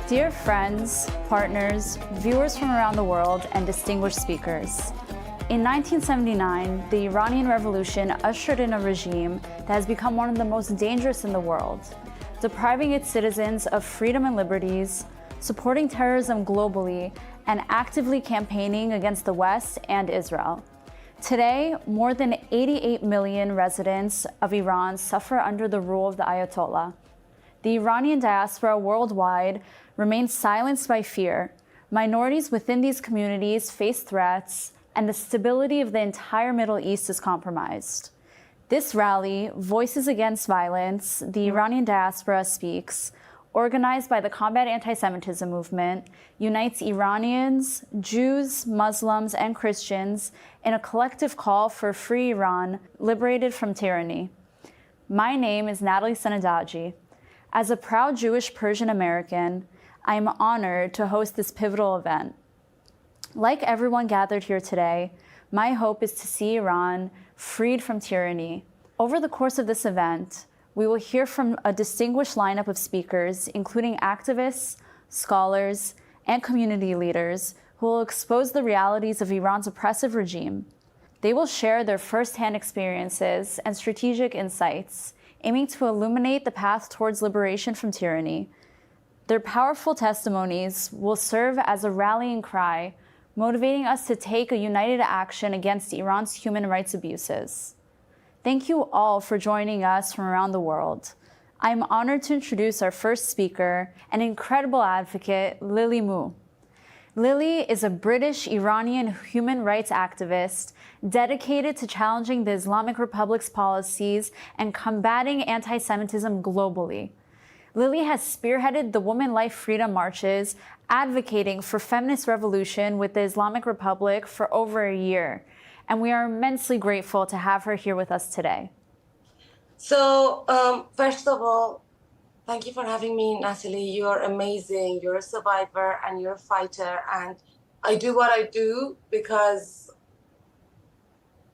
Dear friends, partners, viewers from around the world, and distinguished speakers. In 1979, the Iranian Revolution ushered in a regime that has become one of the most dangerous in the world, depriving its citizens of freedom and liberties, supporting terrorism globally, and actively campaigning against the West and Israel. Today, more than 88 million residents of Iran suffer under the rule of the Ayatollah. The Iranian diaspora worldwide remains silenced by fear. Minorities within these communities face threats, and the stability of the entire Middle East is compromised. This rally, Voices Against Violence, the Iranian Diaspora Speaks, organized by the Combat Antisemitism Movement, unites Iranians, Jews, Muslims, and Christians in a collective call for a free Iran, liberated from tyranny. My name is Natalie Sanadaji. As a proud Jewish Persian American, I am honored to host this pivotal event. Like everyone gathered here today, my hope is to see Iran freed from tyranny. Over the course of this event, we will hear from a distinguished lineup of speakers, including activists, scholars, and community leaders who will expose the realities of Iran's oppressive regime. They will share their firsthand experiences and strategic insights, aiming to illuminate the path towards liberation from tyranny. Their powerful testimonies will serve as a rallying cry, motivating us to take a united action against Iran's human rights abuses. Thank you all for joining us from around the world. I am honored to introduce our first speaker, an incredible advocate, Lily Mu. Lily is a British-Iranian human rights activist dedicated to challenging the Islamic Republic's policies and combating anti-Semitism globally. Lily has spearheaded the Women Life Freedom Marches, advocating for feminist revolution with the Islamic Republic for over a year. And we are immensely grateful to have her here with us today. So, first of all, thank you for having me, Natalie. You are amazing. You're a survivor and you're a fighter. And I do what I do because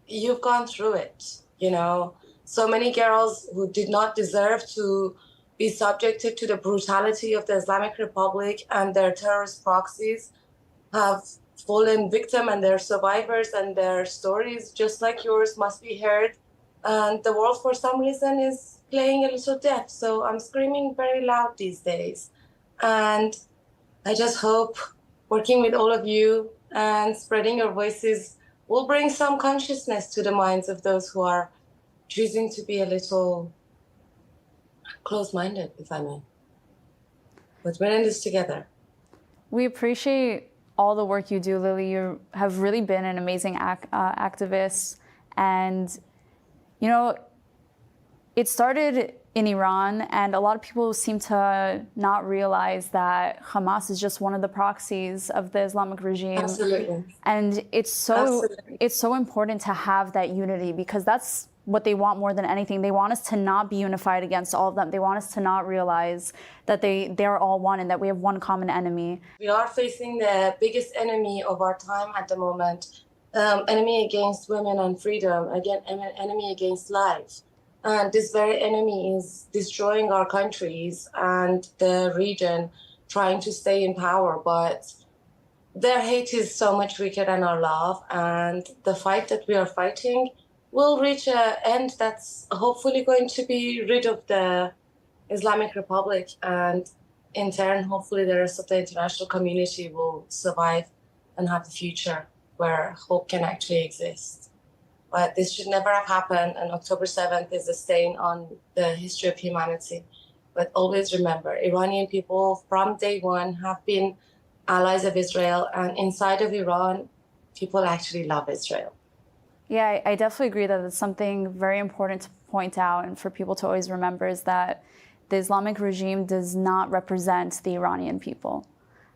you've gone through it, you know. So many girls who did not deserve to be subjected to the brutality of the Islamic Republic and their terrorist proxies have fallen victim, and their survivors, and their stories, just like yours, must be heard. And the world, for some reason, is playing a little deaf. So I'm screaming very loud these days. And I just hope working with all of you and spreading your voices will bring some consciousness to the minds of those who are choosing to be a little close-minded, if I may. But we're in this together. We appreciate all the work you do, Lily. You have really been an amazing activist. And, you know, it started in Iran, and a lot of people seem to not realize that Hamas is just one of the proxies of the Islamic regime. Absolutely. And it's so important to have that unity, because that's what they want more than anything. They want us to not be unified against all of them. They want us to not realize that they're all one and that we have one common enemy. We are facing the biggest enemy of our time at the moment, enemy against women and freedom, again, enemy against life. And this very enemy is destroying our countries and the region, trying to stay in power. But their hate is so much weaker than our love. And the fight that we are fighting will reach an end that's hopefully going to be rid of the Islamic Republic. And in turn, hopefully the rest of the international community will survive and have a future where hope can actually exist. But this should never have happened, and October 7th is a stain on the history of humanity. But always remember, Iranian people from day one have been allies of Israel, and inside of Iran, people actually love Israel. Yeah, I definitely agree that it's something very important to point out and for people to always remember, is that the Islamic regime does not represent the Iranian people.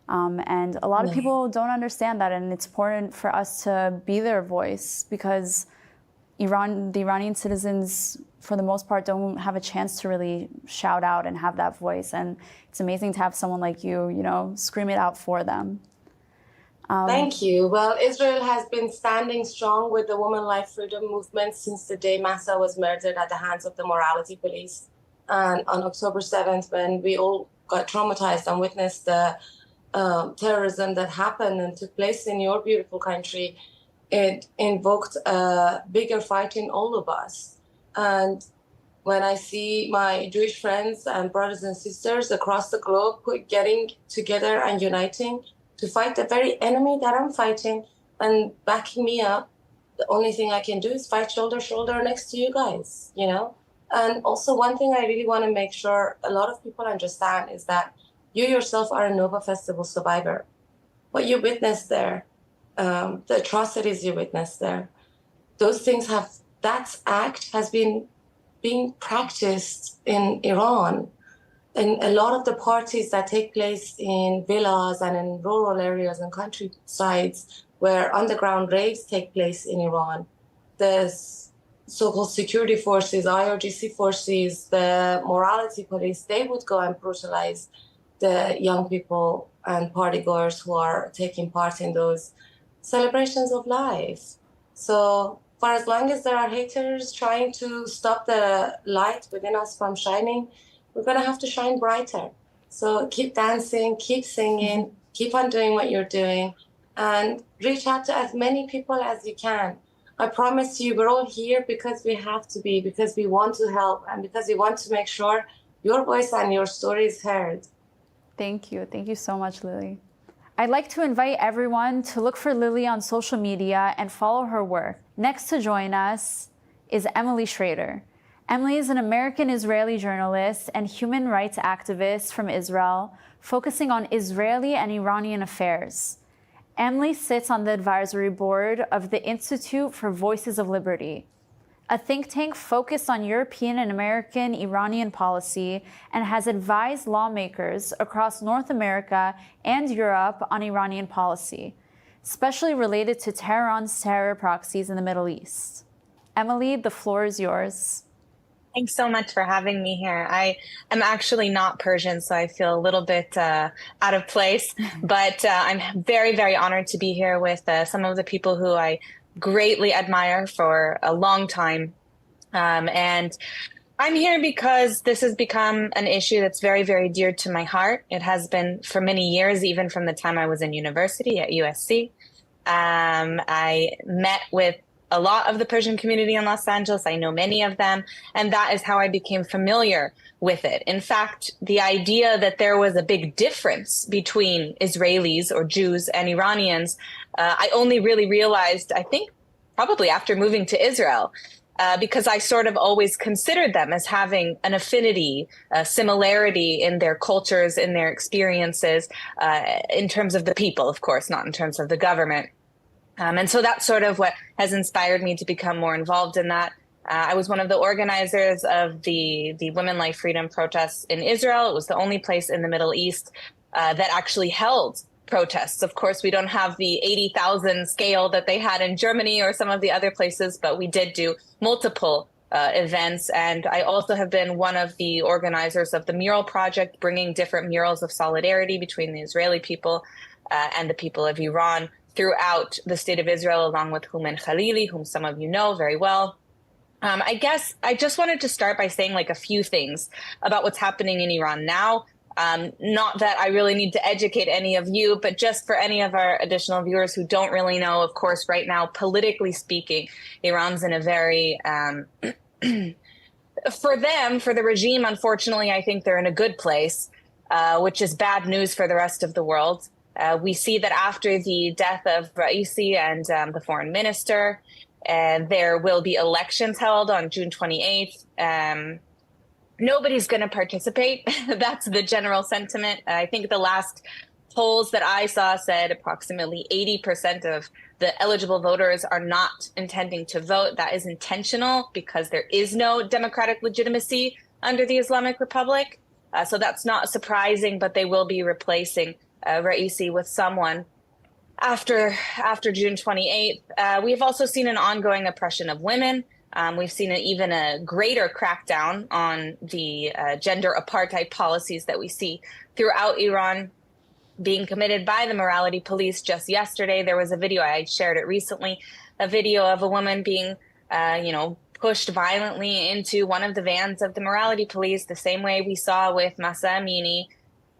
And a lot of people don't understand that, and it's important for us to be their voice, because the Iranian citizens, for the most part, don't have a chance to really shout out and have that voice. And it's amazing to have someone like you, you know, scream it out for them. Thank you. Well, Israel has been standing strong with the Women Life Freedom Movement since the day Mahsa was murdered at the hands of the morality police. And on October 7th, when we all got traumatized and witnessed the terrorism that happened and took place in your beautiful country, it invoked a bigger fight in all of us. And when I see my Jewish friends and brothers and sisters across the globe getting together and uniting to fight the very enemy that I'm fighting and backing me up, the only thing I can do is fight shoulder to shoulder next to you guys, you know? And also one thing I really want to make sure a lot of people understand is that you yourself are a Nova Festival survivor. What you witnessed there, the atrocities you witnessed there, those things that act has been being practiced in Iran. And a lot of the parties that take place in villas and in rural areas and countrysides where underground raves take place in Iran, the so-called security forces, IRGC forces, the morality police, they would go and brutalize the young people and partygoers who are taking part in those celebrations of life. So for as long as there are haters trying to stop the light within us from shining, we're going to have to shine brighter. So keep dancing, keep singing, keep on doing what you're doing, and reach out to as many people as you can. I promise you, we're all here because we have to be, because we want to help, and because we want to make sure your voice and your story is heard. Thank you. Thank you so much, Lily. I'd like to invite everyone to look for Lily on social media and follow her work. Next to join us is Emily Schrader. Emily is an American-Israeli journalist and human rights activist from Israel, focusing on Israeli and Iranian affairs. Emily sits on the advisory board of the Institute for Voices of Liberty, a think tank focused on European and American Iranian policy, and has advised lawmakers across North America and Europe on Iranian policy, especially related to Tehran's terror proxies in the Middle East. Emily, the floor is yours. Thanks so much for having me here. I am actually not Persian, so I feel a little bit out of place, but I'm very, very honored to be here with some of the people who I greatly admire for a long time. And I'm here because this has become an issue that's very, very dear to my heart. It has been for many years, even from the time I was in university at USC. I met with a lot of the Persian community in Los Angeles. I know many of them, and that is how I became familiar with it. In fact, the idea that there was a big difference between Israelis or Jews and Iranians, I only really realized, I think, probably after moving to Israel, because I sort of always considered them as having an affinity, a similarity in their cultures, in their experiences, in terms of the people, of course, not in terms of the government. And so that's sort of what has inspired me to become more involved in that. I was one of the organizers of the Women Life Freedom protests in Israel. It was the only place in the Middle East that actually held protests. Of course, we don't have the 80,000 scale that they had in Germany or some of the other places, but we did do multiple events. And I also have been one of the organizers of the mural project, bringing different murals of solidarity between the Israeli people and the people of Iran throughout the state of Israel, along with Houmen Khalili, whom some of you know very well. I guess I just wanted to start by saying like a few things about what's happening in Iran now. Not that I really need to educate any of you, but just for any of our additional viewers who don't really know, of course, right now, politically speaking, Iran's in a very, for them, for the regime, unfortunately, I think they're in a good place, which is bad news for the rest of the world. We see that after the death of Raisi and the foreign minister, there will be elections held on June 28th. Nobody's going to participate. That's the general sentiment. I think the last polls that I saw said approximately 80% of the eligible voters are not intending to vote. That is intentional because there is no democratic legitimacy under the Islamic Republic. So that's not surprising, but they will be replacing Raisi with someone after June 28th. We've also seen an ongoing oppression of women. We've seen even a greater crackdown on the gender apartheid policies that we see throughout Iran being committed by the morality police. Just yesterday, there was a video, I shared it recently, a video of a woman being, pushed violently into one of the vans of the morality police, the same way we saw with Mahsa Amini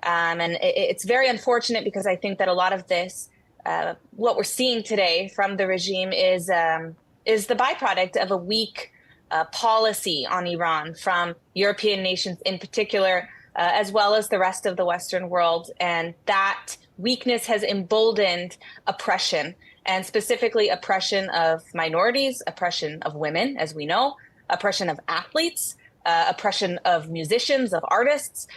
And it's very unfortunate because I think that a lot of this, what we're seeing today from the regime is the byproduct of a weak policy on Iran from European nations in particular, as well as the rest of the Western world. And that weakness has emboldened oppression, and specifically oppression of minorities, oppression of women, as we know, oppression of athletes, oppression of musicians, of artists.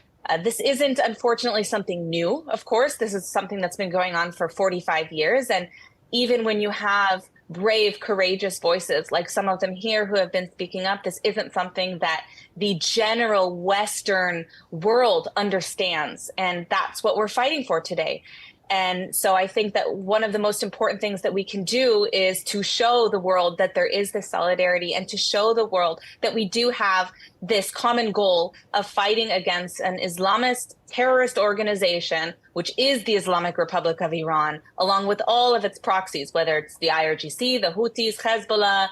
This isn't, unfortunately, something new, of course. This is something that's been going on for 45 years. And even when you have brave, courageous voices, like some of them here who have been speaking up, this isn't something that the general Western world understands. And that's what we're fighting for today. And so I think that one of the most important things that we can do is to show the world that there is this solidarity, and to show the world that we do have this common goal of fighting against an Islamist terrorist organization, which is the Islamic Republic of Iran, along with all of its proxies, whether it's the IRGC, the Houthis, Hezbollah,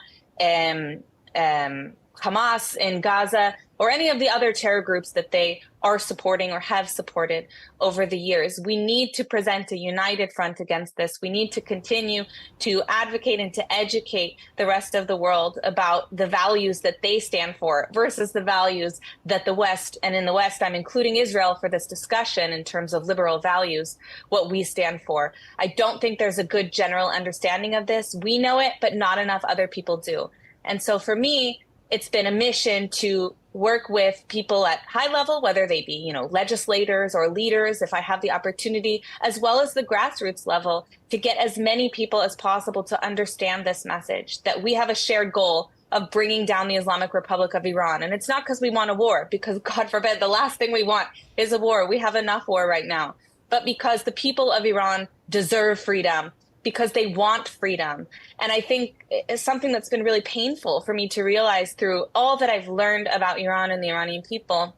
Hamas in Gaza, or any of the other terror groups that they are supporting or have supported over the years. We need to present a united front against this. We need to continue to advocate and to educate the rest of the world about the values that they stand for versus the values that the West, and in the West, I'm including Israel for this discussion in terms of liberal values, what we stand for. I don't think there's a good general understanding of this. We know it, but not enough other people do. And so for me, it's been a mission to work with people at high level, whether they be, legislators or leaders, if I have the opportunity, as well as the grassroots level, to get as many people as possible to understand this message, that we have a shared goal of bringing down the Islamic Republic of Iran. And it's not because we want a war, because God forbid, the last thing we want is a war. We have enough war right now. But because the people of Iran deserve freedom, because they want freedom. And I think it's something that's been really painful for me to realize through all that I've learned about Iran and the Iranian people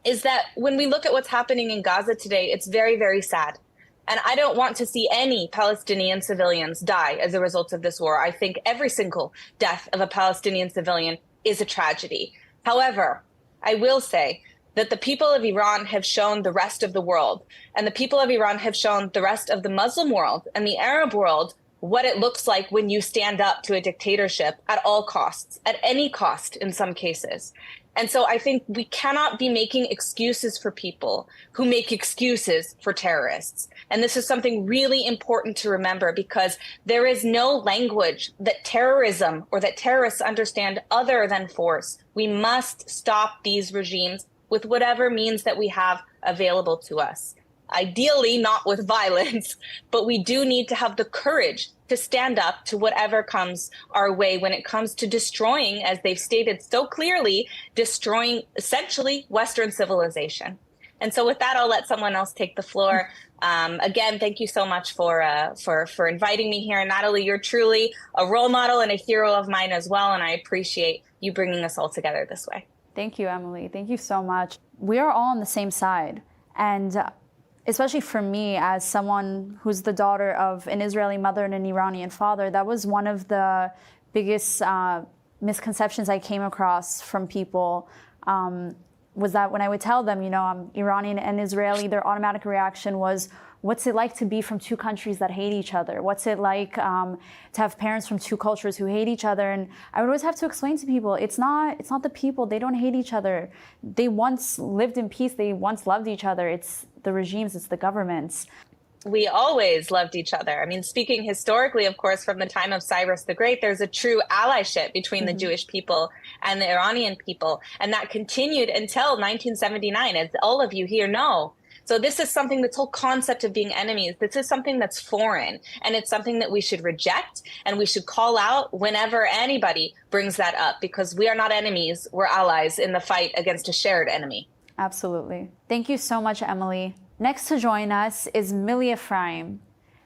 is that when we look at what's happening in Gaza today, it's very, very sad. And I don't want to see any Palestinian civilians die as a result of this war. I think every single death of a Palestinian civilian is a tragedy. However, I will say that the people of Iran have shown the rest of the world, and the people of Iran have shown the rest of the Muslim world and the Arab world what it looks like when you stand up to a dictatorship at all costs, at any cost in some cases. And so I think we cannot be making excuses for people who make excuses for terrorists. And this is something really important to remember, because there is no language that terrorism or that terrorists understand other than force. We must stop these regimes with whatever means that we have available to us. Ideally, not with violence, but we do need to have the courage to stand up to whatever comes our way when it comes to destroying, as they've stated so clearly, destroying essentially Western civilization. And so with that, I'll let someone else take the floor. Again, thank you so much for inviting me here. And Natalie, you're truly a role model and a hero of mine as well. And I appreciate you bringing us all together this way. Thank you, Emily. Thank you so much. We are all on the same side. And especially for me, as someone who's the daughter of an Israeli mother and an Iranian father, that was one of the biggest misconceptions I came across from people, was that when I would tell them, I'm Iranian and Israeli, their automatic reaction was, what's it like to be from two countries that hate each other? What's it like to have parents from two cultures who hate each other? And I would always have to explain to people, it's not the people. They don't hate each other. They once lived in peace. They once loved each other. It's the regimes. It's the governments. We always loved each other. I mean, speaking historically, of course, from the time of Cyrus the Great, there's a true allyship between the Jewish people and the Iranian people. And that continued until 1979, as all of you here know. So this is something, this whole concept of being enemies, this is something that's foreign, and it's something that we should reject, and we should call out whenever anybody brings that up, because we are not enemies, we're allies in the fight against a shared enemy. Absolutely. Thank you so much, Emily. Next to join us is Millie Ephraim.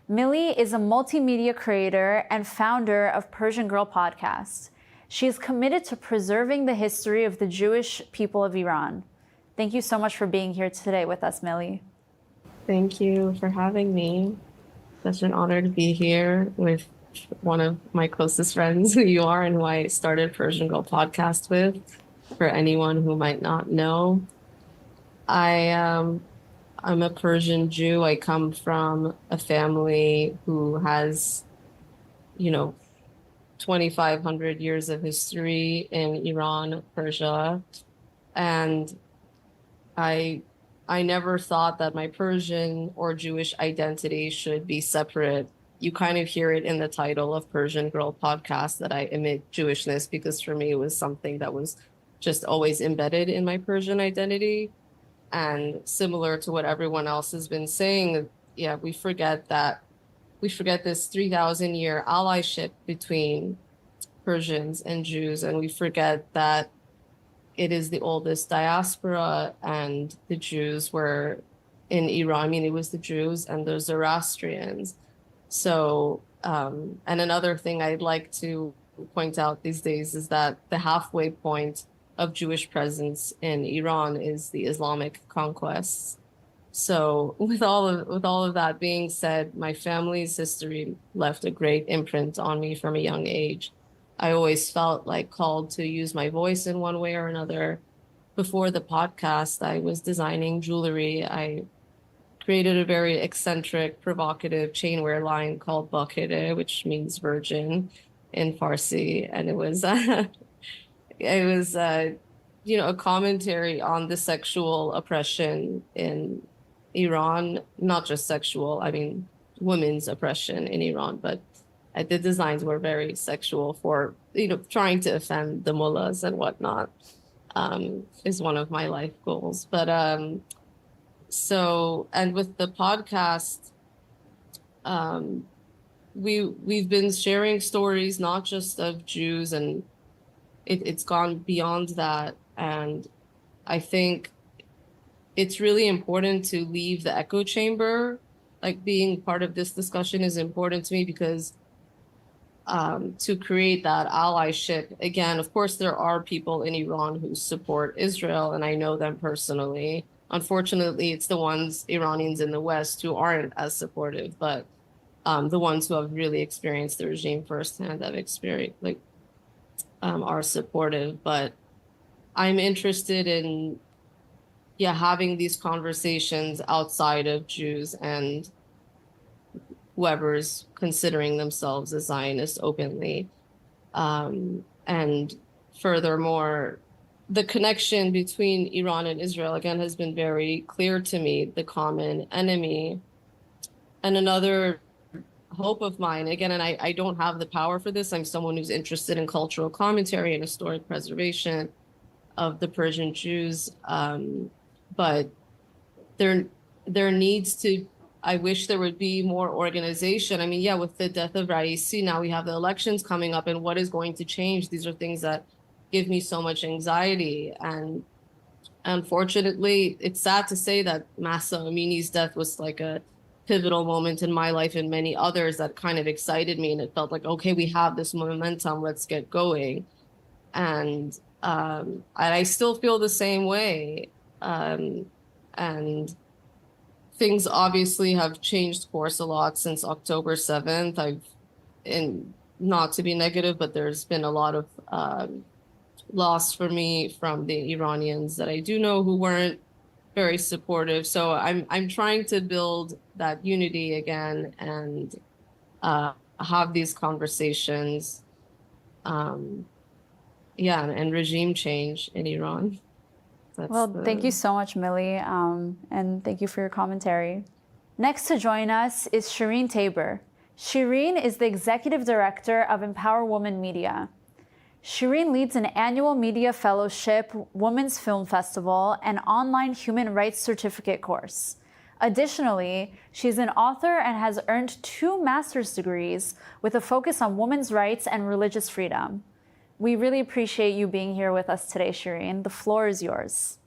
Millie is a multimedia creator and founder of Persian Girl Podcast. She is committed to preserving the history of the Jewish people of Iran. Thank you so much for being here today with us, Millie. Thank you for having me. Such an honor to be here with one of my closest friends, who you are and who I started Persian Girl Podcast with. For anyone who might not know, I I'm a Persian Jew. I come from a family who has, you know, 2,500 years of history in Iran, Persia. And I I never thought that my Persian or Jewish identity should be separate. You kind of hear it in the title of Persian Girl podcast that I emit Jewishness, because for me it was something that was just always embedded in my Persian identity. And similar to what everyone else has been saying, yeah, we forget this 3,000-year allyship between Persians and Jews, and we forget that it is the oldest diaspora, and the Jews were in Iran. I mean, it was the Jews and the Zoroastrians. So, and another thing I'd like to point out these days is that the halfway point of Jewish presence in Iran is the Islamic conquests. So with all of that being said, my family's history left a great imprint on me from a young age. I always felt like called to use my voice in one way or another. Before the podcast, I was designing jewelry. I created a very eccentric, provocative chainwear line called Bakhire, which means virgin in Farsi, and it was it was you know, a commentary on the sexual oppression in Iran, not just sexual, I mean, women's oppression in Iran, but the designs were very sexual for, you know, trying to offend the mullahs and whatnot, is one of my life goals. But so, and with the podcast, we've been sharing stories not just of Jews, and it's gone beyond that. And I think it's really important to leave the echo chamber. Like, being part of this discussion is important to me because to create that allyship, again, of course, there are people in Iran who support Israel, and I know them personally. Unfortunately, it's the ones, Iranians in the West, who aren't as supportive, but the ones who have really experienced the regime firsthand have experienced, like, are supportive. But I'm interested in, yeah, having these conversations outside of Jews and whoever's considering themselves a Zionist openly. And furthermore, the connection between Iran and Israel, again, has been very clear to me, the common enemy. And another hope of mine, again, and I don't have the power for this, I'm someone who's interested in cultural commentary and historic preservation of the Persian Jews, but there needs to, I wish there would be more organization. I mean, yeah, with the death of Raisi, now we have the elections coming up, and what is going to change? These are things that give me so much anxiety. And unfortunately, it's sad to say that Mahsa Amini's death was like a pivotal moment in my life and many others that kind of excited me. And it felt like, okay, we have this momentum, let's get going. And I still feel the same way. And things obviously have changed course a lot since October 7th. And not to be negative, but there's been a lot of loss for me from the Iranians that I do know who weren't very supportive. So I'm trying to build that unity again and have these conversations. Yeah, and regime change in Iran. Thank you so much, Millie, and thank you for your commentary. Next to join us is Shireen Tabor. Shireen is the Executive Director of Empower Women Media. Shireen leads an annual media fellowship, Women's Film Festival, and online human rights certificate course. Additionally, she's an author and has earned 2 master's degrees with a focus on women's rights and religious freedom. We really appreciate you being here with us today, Shireen. The floor is yours.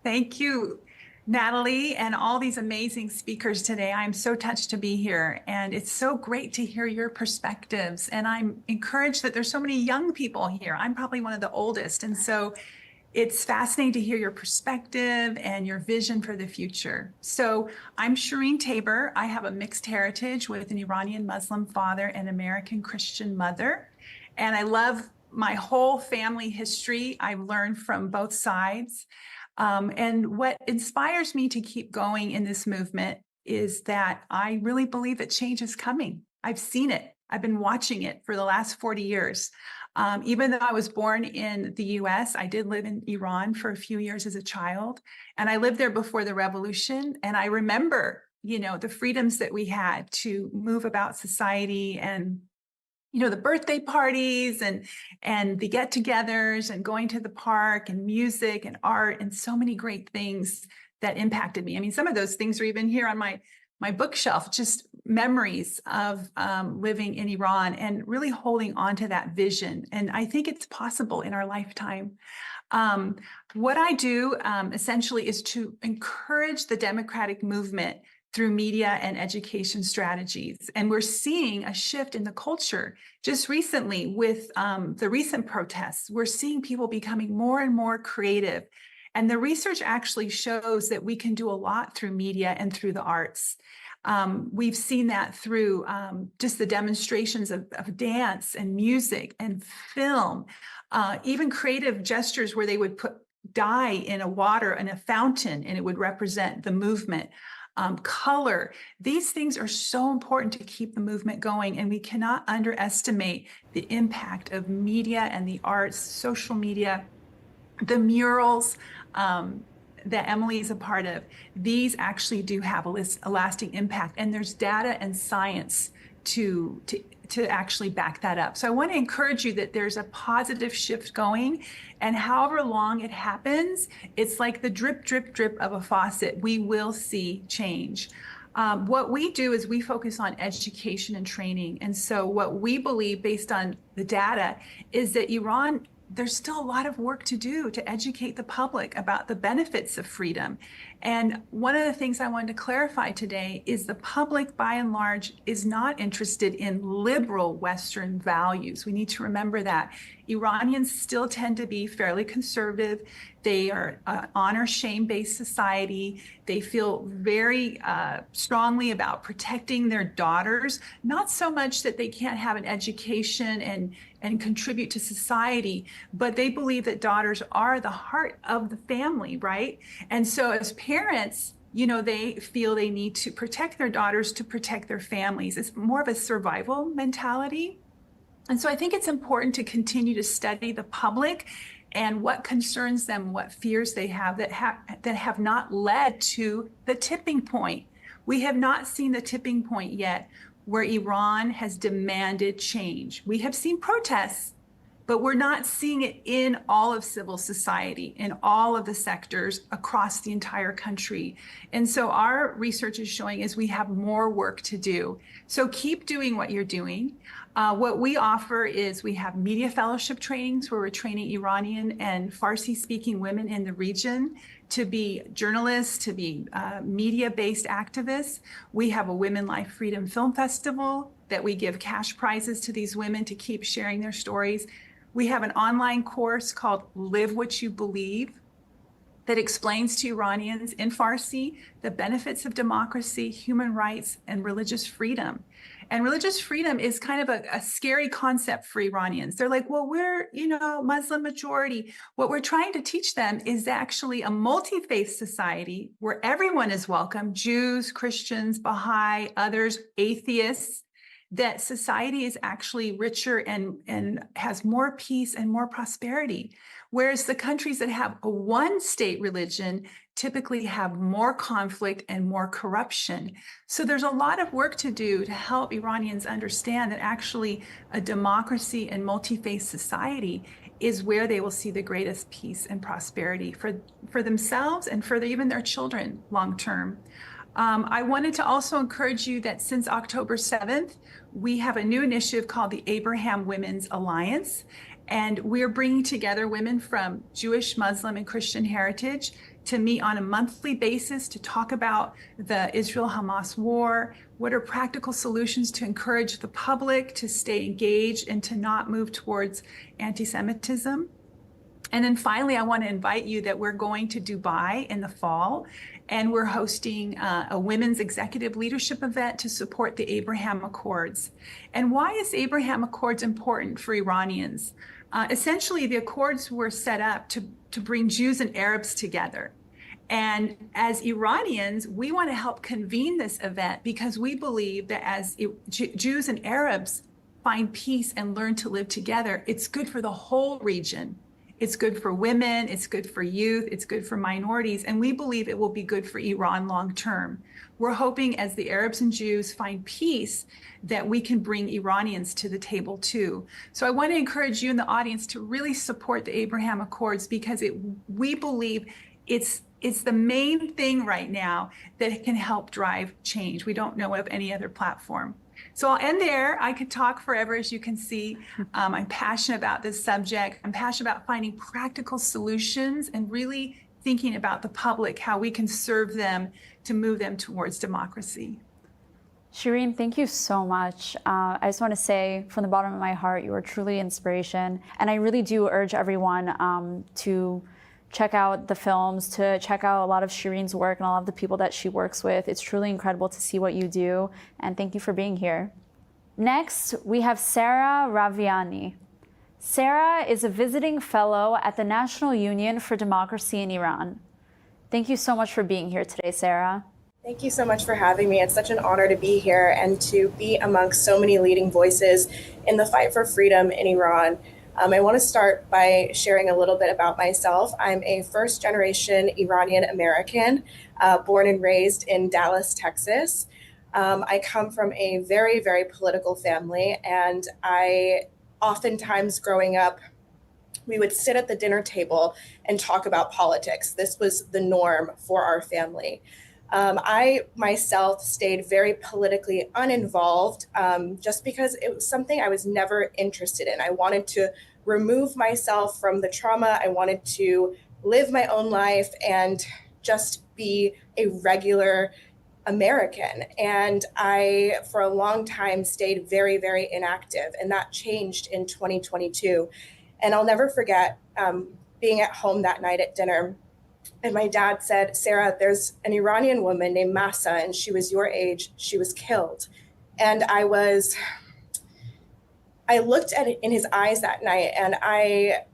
Thank you, Natalie, and all these amazing speakers today. I'm so touched to be here, and it's so great to hear your perspectives. And I'm encouraged that there's so many young people here. I'm probably one of the oldest, and so it's fascinating to hear your perspective and your vision for the future. So I'm Shireen Tabor. I have a mixed heritage with an Iranian Muslim father and American Christian mother. And I love my whole family history, I've learned from both sides. And what inspires me to keep going in this movement is that I really believe that change is coming. I've seen it. I've been watching it for the last 40 years. Even though I was born in the US, I did live in Iran for a few years as a child. And I lived there before the revolution. And I remember, the freedoms that we had to move about society, and the birthday parties and the get-togethers and going to the park and music and art and so many great things that impacted me. I mean, some of those things are even here on my bookshelf, just memories of living in Iran and really holding on to that vision. And I think it's possible in our lifetime. What I do essentially is to encourage the democratic movement through media and education strategies. And we're seeing a shift in the culture. Just recently with the recent protests, we're seeing people becoming more and more creative. And the research actually shows that we can do a lot through media and through the arts. We've seen that through just the demonstrations of dance and music and film, even creative gestures where they would put dye in a water in a fountain and it would represent the movement. Color. These things are so important to keep the movement going, and we cannot underestimate the impact of media and the arts, social media, the murals that Emily is a part of. These actually do have a lasting impact, and there's data and science to actually back that up. So I want to encourage you that there's a positive shift going, and however long it happens, it's like the drip, drip, drip of a faucet. We will see change. What we do is we focus on education and training. And so what we believe based on the data is that Iran, there's still a lot of work to do to educate the public about the benefits of freedom. And one of the things I wanted to clarify today is the public, by and large, is not interested in liberal Western values. We need to remember that. Iranians still tend to be fairly conservative. They are an honor shame-based society. They feel very strongly about protecting their daughters, not so much that they can't have an education and contribute to society, but they believe that daughters are the heart of the family, right? And so as parents, they feel they need to protect their daughters to protect their families. It's more of a survival mentality. And so I think it's important to continue to study the public and what concerns them, what fears they have that have not led to the tipping point. We have not seen the tipping point yet where Iran has demanded change. We have seen protests, but we're not seeing it in all of civil society, in all of the sectors across the entire country. And so our research is showing is we have more work to do. So keep doing what you're doing. What we offer is we have media fellowship trainings where we're training Iranian and Farsi-speaking women in the region to be journalists, to be media-based activists. We have a Women Life Freedom Film Festival that we give cash prizes to these women to keep sharing their stories. We have an online course called Live What You Believe that explains to Iranians in Farsi the benefits of democracy, human rights, and religious freedom. And religious freedom is kind of a scary concept for Iranians. They're like, well, we're, Muslim majority. What we're trying to teach them is actually a multi-faith society where everyone is welcome, Jews, Christians, Baha'i, others, atheists, that society is actually richer and has more peace and more prosperity. Whereas the countries that have a one-state religion typically have more conflict and more corruption. So there's a lot of work to do to help Iranians understand that actually a democracy and multi-faith society is where they will see the greatest peace and prosperity for themselves and for even their children long term. I wanted to also encourage you that since October 7th, we have a new initiative called the Abraham Women's Alliance. And we're bringing together women from Jewish, Muslim, and Christian heritage to meet on a monthly basis to talk about the Israel-Hamas war. What are practical solutions to encourage the public to stay engaged and to not move towards anti-Semitism? And then finally, I want to invite you that we're going to Dubai in the fall, and we're hosting a women's executive leadership event to support the Abraham Accords. And why is Abraham Accords important for Iranians? essentially the Accords were set up to bring Jews and Arabs together. And as Iranians, we want to help convene this event because we believe that as Jews and Arabs find peace and learn to live together, it's good for the whole region. It's good for women, it's good for youth, it's good for minorities, and we believe it will be good for Iran long term. We're hoping as the Arabs and Jews find peace that we can bring Iranians to the table too. So I want to encourage you in the audience to really support the Abraham Accords because we believe it's the main thing right now that can help drive change. We don't know of any other platform. So I'll end there. I could talk forever, as you can see. I'm passionate about this subject. I'm passionate about finding practical solutions and really thinking about the public, how we can serve them to move them towards democracy. Shireen, thank you so much. I just want to say from the bottom of my heart, you are truly inspiration. And I really do urge everyone to check out the films, to check out a lot of Shireen's work and a lot of the people that she works with. It's truly incredible to see what you do. And thank you for being here. Next, we have Sarah Raviani. Sarah is a visiting fellow at the National Union for Democracy in Iran. Thank you so much for being here today, Sarah. Thank you so much for having me. It's such an honor to be here and to be amongst so many leading voices in the fight for freedom in Iran. I want to start by sharing a little bit about myself. I'm a first-generation Iranian American, born and raised in Dallas, Texas. I come from a very, very political family, and I oftentimes growing up, we would sit at the dinner table and talk about politics. This was the norm for our family. I myself stayed very politically uninvolved just because it was something I was never interested in. I wanted to remove myself from the trauma. I wanted to live my own life and just be a regular American. And I, for a long time, stayed very, very inactive. And that changed in 2022. And I'll never forget being at home that night at dinner. And my dad said, Sarah, there's an Iranian woman named Masa, and she was your age. She was killed. And I looked at it in his eyes that night, and I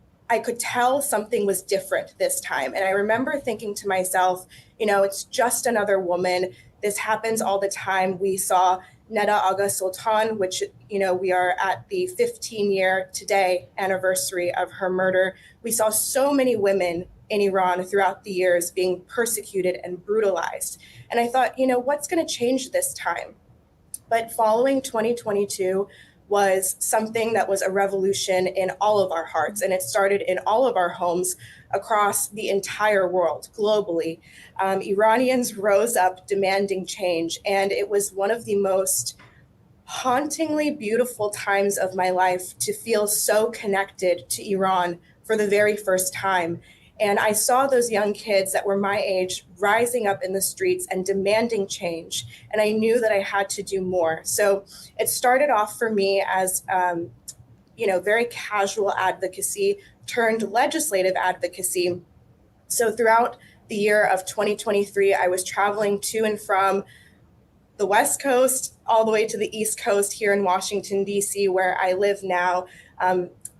could tell something was different this time. And I remember thinking to myself, it's just another woman. This happens all the time. We saw Neda Aga Sultan, which, we are at the 15-year today anniversary of her murder. We saw so many women in Iran throughout the years being persecuted and brutalized. And I thought, what's going to change this time? But following 2022 was something that was a revolution in all of our hearts. And it started in all of our homes across the entire world, globally. Iranians rose up demanding change. And it was one of the most hauntingly beautiful times of my life to feel so connected to Iran for the very first time. And I saw those young kids that were my age rising up in the streets and demanding change. And I knew that I had to do more. So it started off for me as, very casual advocacy turned legislative advocacy. So throughout the year of 2023, I was traveling to and from the West Coast all the way to the East Coast here in Washington, D.C., where I live now.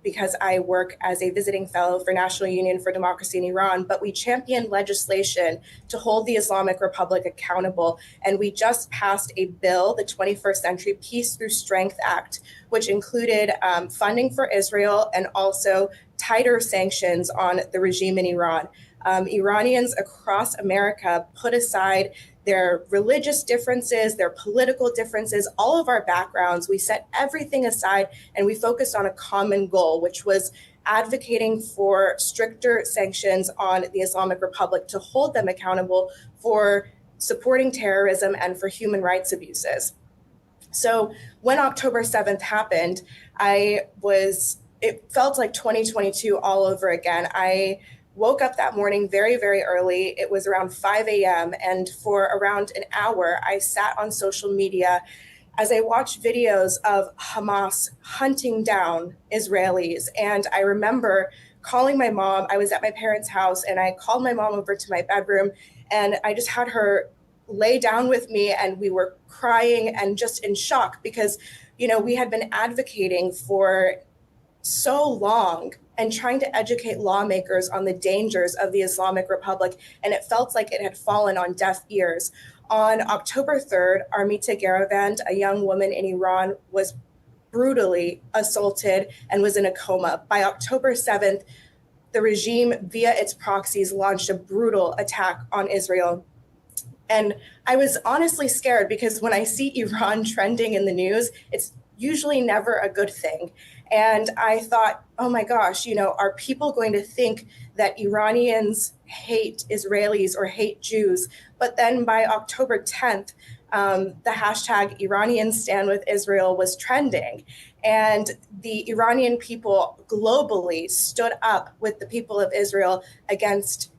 Because I work as a visiting fellow for National Union for Democracy in Iran, but we championed legislation to hold the Islamic Republic accountable. And we just passed a bill, the 21st Century Peace Through Strength Act, which included funding for Israel and also tighter sanctions on the regime in Iran. Iranians across America put aside their religious differences, their political differences, all of our backgrounds. We set everything aside and we focused on a common goal, which was advocating for stricter sanctions on the Islamic Republic to hold them accountable for supporting terrorism and for human rights abuses. So when October 7th happened, it felt like 2022 all over again. I woke up that morning very, very early. It was around 5 a.m. And for around an hour, I sat on social media as I watched videos of Hamas hunting down Israelis. And I remember calling my mom. I was at my parents' house and I called my mom over to my bedroom and I just had her lay down with me and we were crying and just in shock because, we had been advocating for so long and trying to educate lawmakers on the dangers of the Islamic Republic, and it felt like it had fallen on deaf ears. On October 3rd, Armita Garavand, a young woman in Iran, was brutally assaulted and was in a coma. By October 7th, the regime, via its proxies, launched a brutal attack on Israel. And I was honestly scared because when I see Iran trending in the news, it's usually never a good thing. And I thought, oh my gosh, are people going to think that Iranians hate Israelis or hate Jews? But then by October 10th, the hashtag Iranians Stand With Israel was trending. And the Iranian people globally stood up with the people of Israel against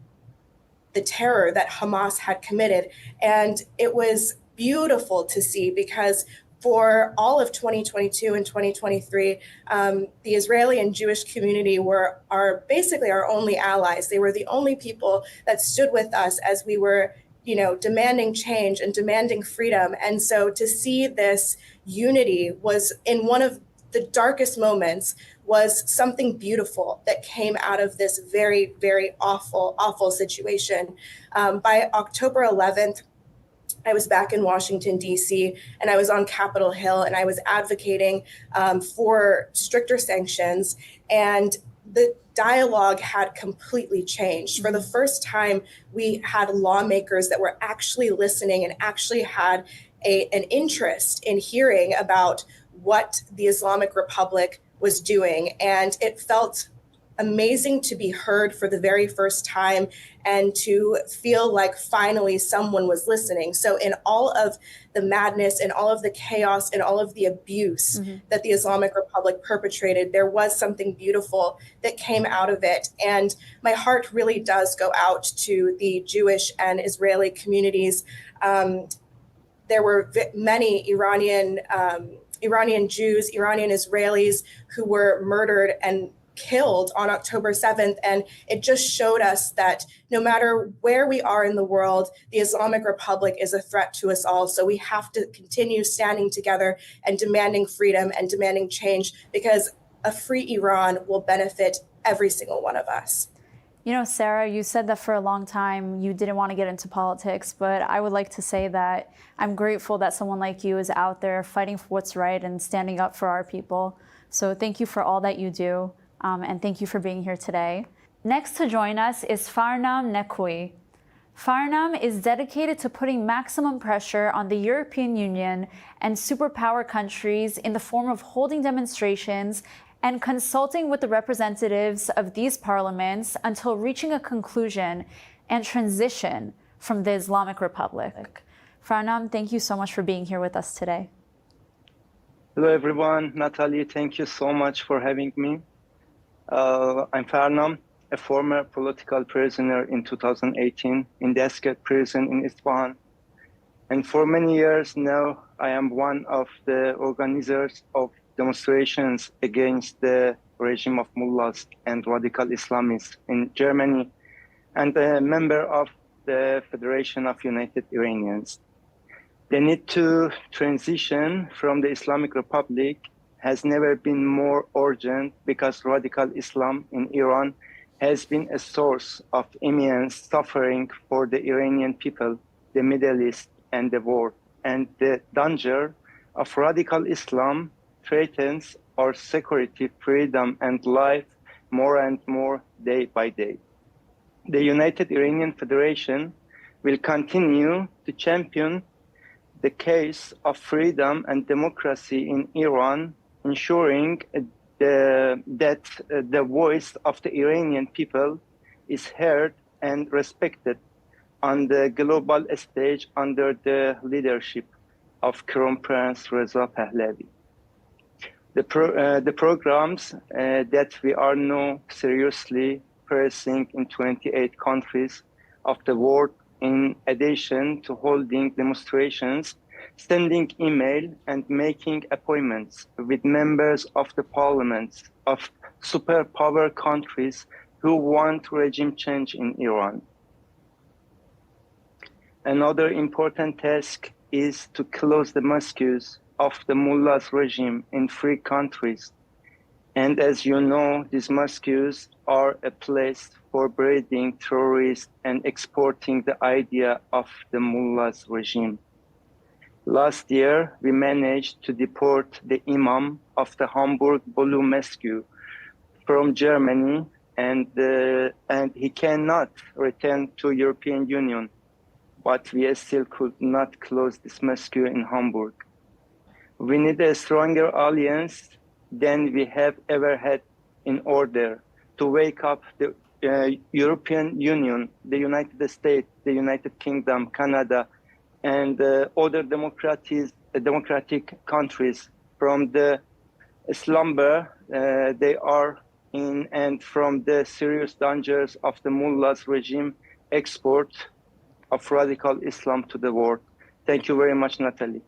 the terror that Hamas had committed. And it was beautiful to see because for all of 2022 and 2023, the Israeli and Jewish community are basically our only allies. They were the only people that stood with us as we were, demanding change and demanding freedom. And so to see this unity was in one of the darkest moments was something beautiful that came out of this very, very awful, awful situation. By October 11th, I was back in Washington, D.C., and I was on Capitol Hill, and I was advocating for stricter sanctions. And the dialogue had completely changed. For the first time, we had lawmakers that were actually listening and actually had an interest in hearing about what the Islamic Republic was doing. And it felt amazing to be heard for the very first time and to feel like finally someone was listening. So in all of the madness and all of the chaos and all of the abuse that the Islamic Republic perpetrated, there was something beautiful that came out of it. And my heart really does go out to the Jewish and Israeli communities. There were many Iranian Jews, Iranian Israelis who were murdered and killed on October 7th. And it just showed us that no matter where we are in the world, the Islamic Republic is a threat to us all. So we have to continue standing together and demanding freedom and demanding change, because a free Iran will benefit every single one of us. Sarah, you said that for a long time you didn't want to get into politics, but I would like to say that I'm grateful that someone like you is out there fighting for what's right and standing up for our people. So thank you for all that you do, and thank you for being here today. Next to join us is Farnam Nekui. Farnam is dedicated to putting maximum pressure on the European Union and superpower countries in the form of holding demonstrations and consulting with the representatives of these parliaments until reaching a conclusion and transition from the Islamic Republic. Farnam, thank you so much for being here with us today. Hello, everyone. Natalie, thank you so much for having me. I'm Farnam, a former political prisoner in 2018 in Deskhet prison in Isfahan. And for many years now, I am one of the organizers of demonstrations against the regime of mullahs and radical Islamists in Germany, and a member of the Federation of United Iranians. The need to transition from the Islamic Republic has never been more urgent because radical Islam in Iran has been a source of immense suffering for the Iranian people, the Middle East, and the world. And the danger of radical Islam threatens our security, freedom, and life more and more day by day. The United Iranian Federation will continue to champion the case of freedom and democracy in Iran, ensuring that the voice of the Iranian people is heard and respected on the global stage under the leadership of Crown Prince Reza Pahlavi. The programs that we are now seriously pressing in 28 countries of the world, in addition to holding demonstrations, sending email, and making appointments with members of the parliaments of superpower countries who want regime change in Iran. Another important task is to close the mosques of the mullahs regime in free countries And as you know, these mosques are a place for breeding terrorists and exporting the idea of the mullahs regime. Last year, we managed to deport the imam of the Hamburg Bolu Mosque from Germany, and he cannot return to European Union, but we still could not close this mosque in Hamburg. We need a stronger alliance than we have ever had in order to wake up the European Union, the United States, the United Kingdom, Canada, and other democratic countries from the slumber they are in, and from the serious dangers of the mullahs regime export of radical Islam to the world. Thank you very much, Natalie.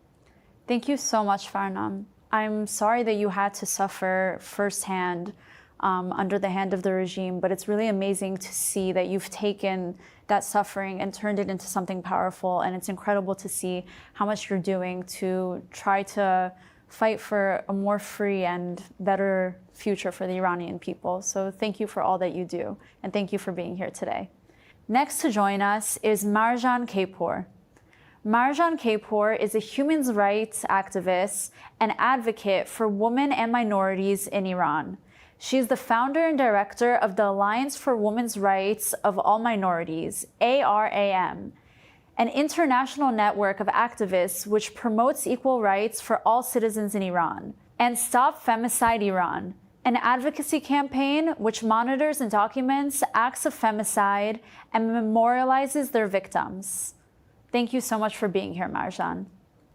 Thank you so much, Farnam. I'm sorry that you had to suffer firsthand under the hand of the regime, but it's really amazing to see that you've taken that suffering and turned it into something powerful. And it's incredible to see how much you're doing to try to fight for a more free and better future for the Iranian people. So thank you for all that you do. And thank you for being here today. Next to join us is Marjan Kapoor. Marjan Kapoor is a human rights activist and advocate for women and minorities in Iran. She is the founder and director of the Alliance for Women's Rights of All Minorities, ARAM, an international network of activists which promotes equal rights for all citizens in Iran, and Stop Femicide Iran, an advocacy campaign which monitors and documents acts of femicide and memorializes their victims. Thank you so much for being here, Marjan.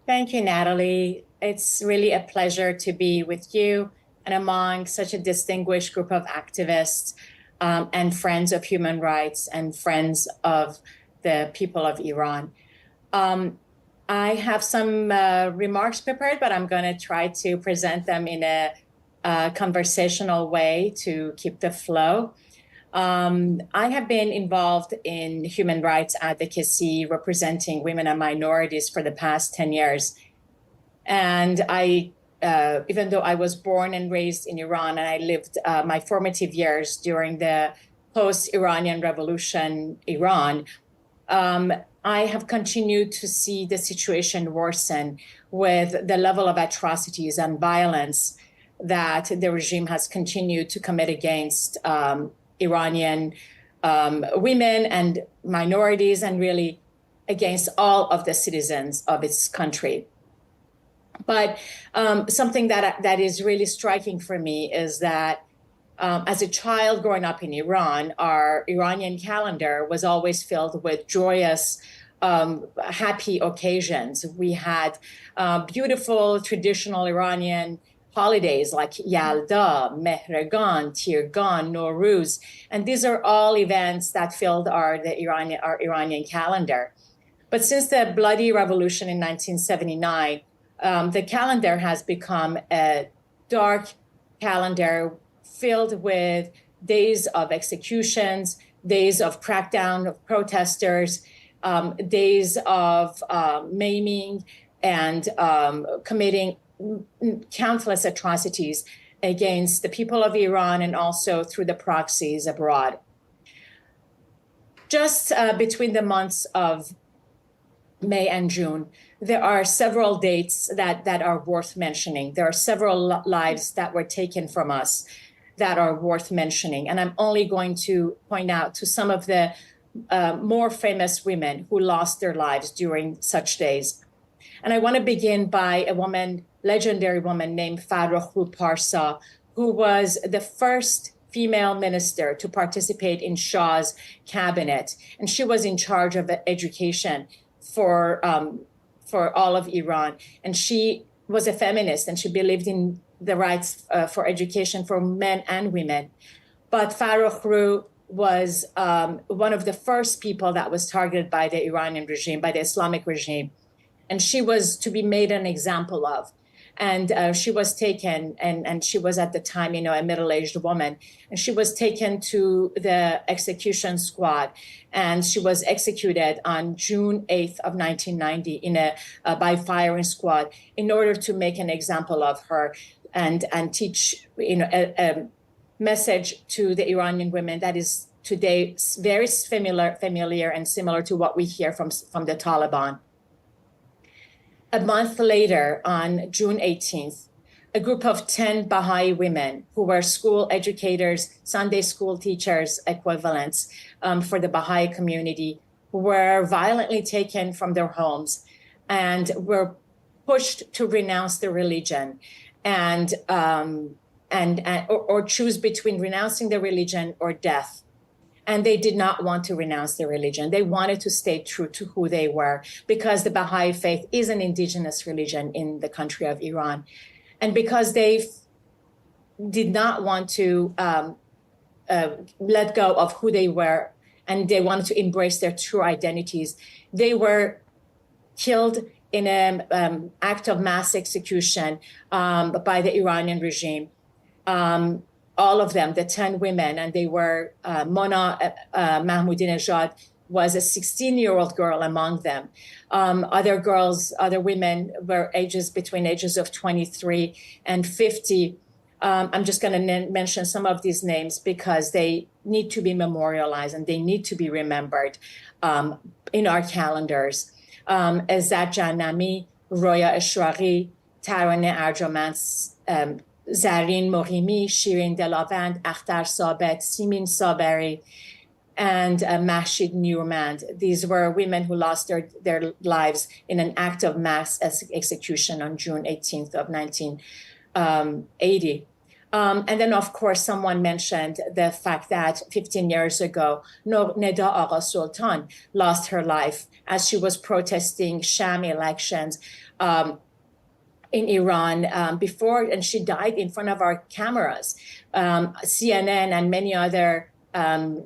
Thank you, Natalie. It's really a pleasure to be with you and among such a distinguished group of activists and friends of human rights and friends of the people of Iran. I have some remarks prepared, but I'm going to try to present them in a conversational way to keep the flow. I have been involved in human rights advocacy representing women and minorities for the past 10 years. And even though I was born and raised in Iran, and I lived my formative years during the post-Iranian Revolution Iran, I have continued to see the situation worsen with the level of atrocities and violence that the regime has continued to commit against Iranian women and minorities, and really against all of the citizens of its country. But something that is really striking for me is that as a child growing up in Iran, our Iranian calendar was always filled with joyous, happy occasions. We had beautiful traditional Iranian holidays like Yalda, Mehregan, Tirgan, Nowruz, and these are all events that filled our Iranian calendar. But since the bloody revolution in 1979, the calendar has become a dark calendar filled with days of executions, days of crackdown of protesters, days of maiming and committing countless atrocities against the people of Iran and also through the proxies abroad. Just between the months of May and June, there are several dates that are worth mentioning. There are several lives that were taken from us that are worth mentioning. And I'm only going to point out to some of the more famous women who lost their lives during such days. And I want to begin by a woman, legendary woman named Farrokhru Parsa, who was the first female minister to participate in Shah's cabinet. And she was in charge of education for all of Iran. And she was a feminist, and she believed in the rights for education for men and women. But Farrokhru was one of the first people that was targeted by the Iranian regime, by the Islamic regime. And she was to be made an example of. And she was taken, and she was at the time, a middle-aged woman, and she was taken to the execution squad, and she was executed on June 8th of 1990 by firing squad in order to make an example of her. and teach, a message to the Iranian women that is today very familiar and similar to what we hear from the Taliban. A month later, on June 18th, a group of 10 Baha'i women who were school educators, Sunday school teachers equivalents for the Baha'i community, were violently taken from their homes and were pushed to renounce their religion or choose between renouncing the religion or death. And they did not want to renounce their religion. They wanted to stay true to who they were, because the Baha'i faith is an indigenous religion in the country of Iran. And because they did not want to let go of who they were, and they wanted to embrace their true identities, they were killed in an act of mass execution by the Iranian regime. All of them, the 10 women, and they were Mona Mahmoudinejad was a 16-year-old girl among them. Other women were between ages of 23 and 50. I'm just going to mention some of these names because they need to be memorialized and they need to be remembered in our calendars. Izzat Jannami, Roya Eshraghi, Taraneh Arjamand, Zareen Mohimi, Shirin Delavand, Akhtar Sabet, Simin Saberi, and Mahshid Nurmand. These were women who lost their lives in an act of mass execution on June 18th of 1980. And then, of course, someone mentioned the fact that 15 years ago, Neda Agha Sultan lost her life as she was protesting sham elections in Iran and she died in front of our cameras. CNN and many other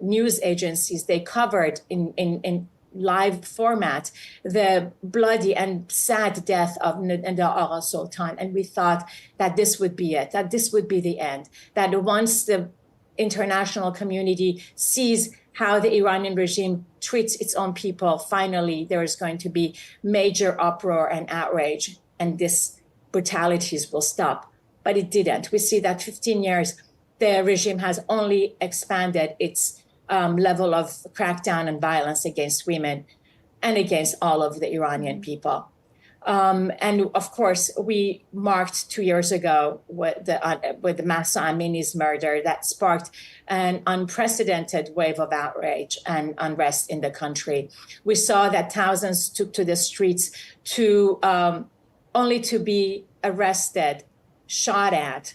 news agencies, they covered in live format the bloody and sad death of Neda Agha Sultan. And we thought that this would be it, that this would be the end, that once the international community sees how the Iranian regime treats its own people, finally there is going to be major uproar and outrage, and this brutalities will stop. But it didn't. We see that 15 years, the regime has only expanded its level of crackdown and violence against women and against all of the Iranian people. And of course, we marked 2 years ago with the Mahsa Amini's murder that sparked an unprecedented wave of outrage and unrest in the country. We saw that thousands took to the streets to only to be arrested, shot at,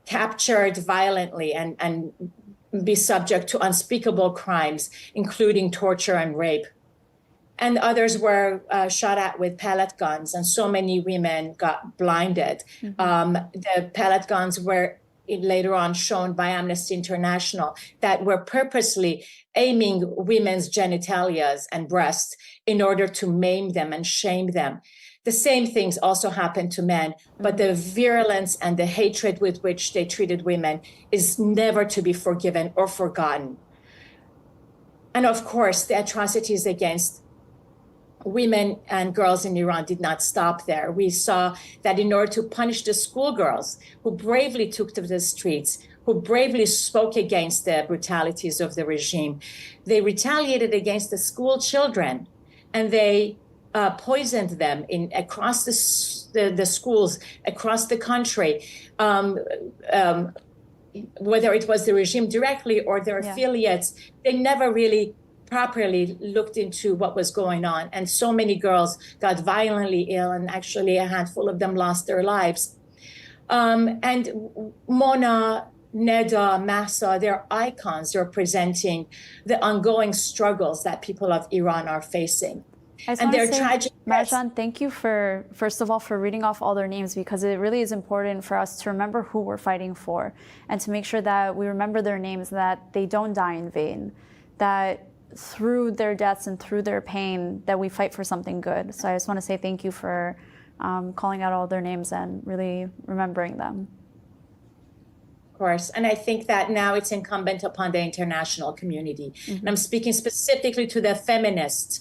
captured violently, and be subject to unspeakable crimes, including torture and rape. And others were shot at with pellet guns, and so many women got blinded. Mm-hmm. The pellet guns were later on shown by Amnesty International that were purposely aiming women's genitalias and breasts in order to maim them and shame them. The same things also happened to men, but the virulence and the hatred with which they treated women is never to be forgiven or forgotten. And of course, the atrocities against women and girls in Iran did not stop there. We saw that in order to punish the schoolgirls who bravely took to the streets, who bravely spoke against the brutalities of the regime, they retaliated against the school children, and they poisoned them across the schools across the country, whether it was the regime directly or their affiliates. They never really properly looked into what was going on. And so many girls got violently ill, and actually a handful of them lost their lives. And Mona, Neda, Mahsa, they're icons representing the ongoing struggles that people of Iran are facing. And they're tragic. Marjan, thank you for, first of all, for reading off all their names, because it really is important for us to remember who we're fighting for, and to make sure that we remember their names, that they don't die in vain, that through their deaths and through their pain, that we fight for something good. So I just want to say thank you for calling out all their names and really remembering them. Of course. And I think that now it's incumbent upon the international community. Mm-hmm. And I'm speaking specifically to the feminists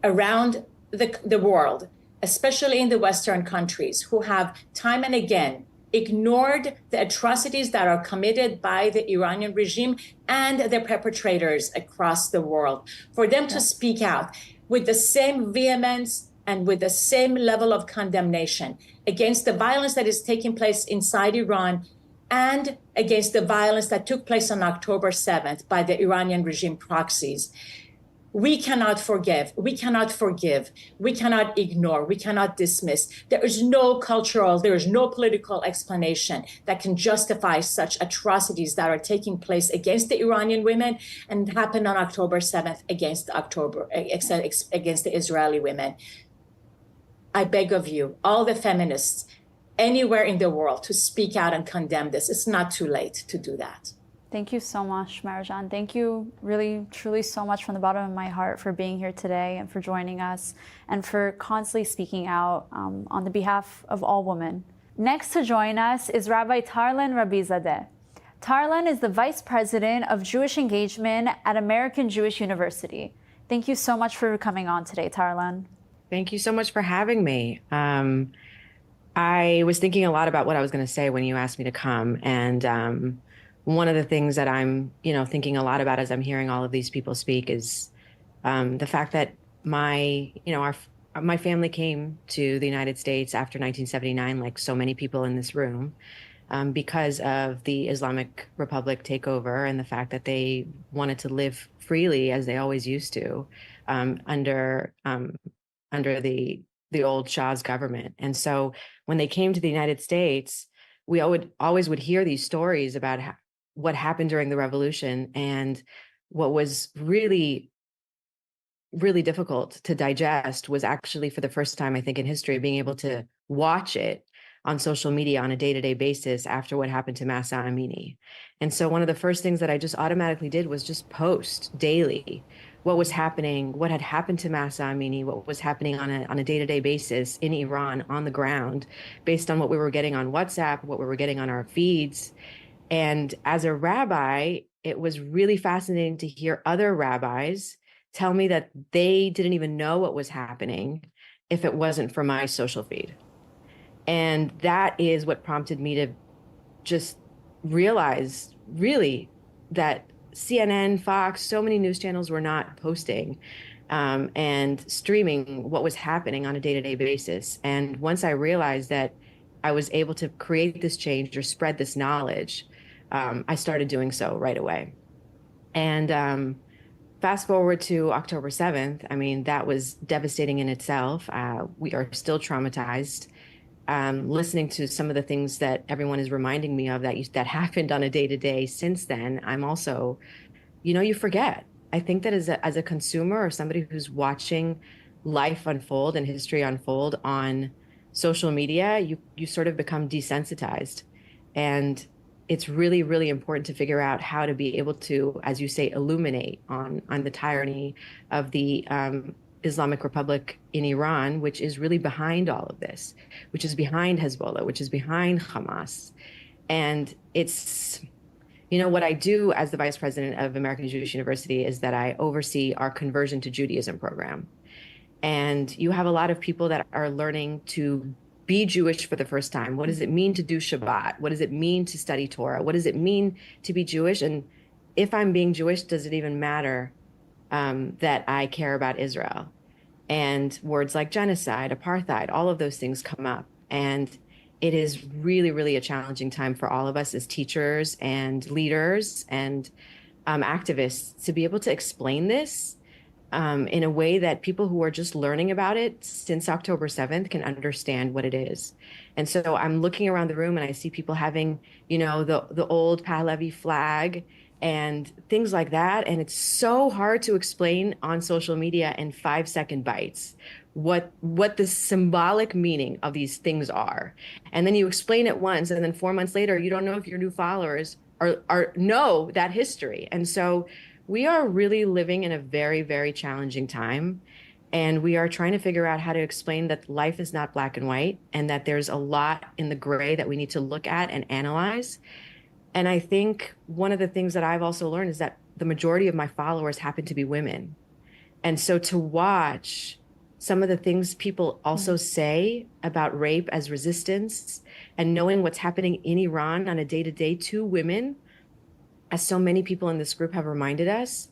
around the world, especially in the Western countries, who have time and again ignored the atrocities that are committed by the Iranian regime and the perpetrators across the world, for them to speak out with the same vehemence and with the same level of condemnation against the violence that is taking place inside Iran and against the violence that took place on October 7th by the Iranian regime proxies. We cannot forgive, we cannot forgive, we cannot ignore, we cannot dismiss. There is no cultural, there is no political explanation that can justify such atrocities that are taking place against the Iranian women and happened on October 7th against the Israeli women. I beg of you, all the feminists anywhere in the world, to speak out and condemn this. It's not too late to do that. Thank you so much, Marjan. Thank you really, truly so much from the bottom of my heart for being here today and for joining us and for constantly speaking out on the behalf of all women. Next to join us is Rabbi Tarlan Rabizadeh. Tarlan is the Vice President of Jewish Engagement at American Jewish University. Thank you so much for coming on today, Tarlan. Thank you so much for having me. I was thinking a lot about what I was going to say when you asked me to come. And one of the things that I'm, thinking a lot about as I'm hearing all of these people speak is the fact that my family came to the United States after 1979, like so many people in this room, because of the Islamic Republic takeover and the fact that they wanted to live freely as they always used to under the old Shah's government. And so when they came to the United States, we always would hear these stories about what happened during the revolution. And what was really, really difficult to digest was actually, for the first time, I think, in history, being able to watch it on social media on a day-to-day basis after what happened to Mahsa Amini. And so one of the first things that I just automatically did was just post daily what was happening, what had happened to Mahsa Amini, what was happening on a day-to-day basis in Iran on the ground, based on what we were getting on WhatsApp, what we were getting on our feeds. And as a rabbi, it was really fascinating to hear other rabbis tell me that they didn't even know what was happening if it wasn't for my social feed. And that is what prompted me to just realize, really, that CNN, Fox, so many news channels were not posting and streaming what was happening on a day-to-day basis. And once I realized that I was able to create this change or spread this knowledge, I started doing so right away. And fast forward to October 7th, I mean, that was devastating in itself. We are still traumatized. Listening to some of the things that everyone is reminding me of that happened on a day-to-day since then, I'm also, you forget. I think that as a consumer or somebody who's watching life unfold and history unfold on social media, you sort of become desensitized. And it's really, really important to figure out how to be able to, as you say, illuminate on the tyranny of the Islamic Republic in Iran, which is really behind all of this, which is behind Hezbollah, which is behind Hamas. And it's, what I do as the Vice President of American Jewish University is that I oversee our conversion to Judaism program. And you have a lot of people that are learning to be Jewish for the first time. What does it mean to do Shabbat? What does it mean to study Torah? What does it mean to be Jewish? And if I'm being Jewish, does it even matter that I care about Israel? And words like genocide, apartheid, all of those things come up. And it is really, really a challenging time for all of us as teachers and leaders and activists to be able to explain this in a way that people who are just learning about it since October 7th can understand what it is. And so I'm looking around the room and I see people having, the old Pahlavi flag and things like that. And it's so hard to explain on social media in 5-second bites what the symbolic meaning of these things are. And then you explain it once, and then 4 months later, you don't know if your new followers know that history. And so we are really living in a very, very challenging time. And we are trying to figure out how to explain that life is not black and white, and that there's a lot in the gray that we need to look at and analyze. And I think one of the things that I've also learned is that the majority of my followers happen to be women. And so to watch some of the things people also say about rape as resistance, and knowing what's happening in Iran on a day-to-day to women, as so many people in this group have reminded us,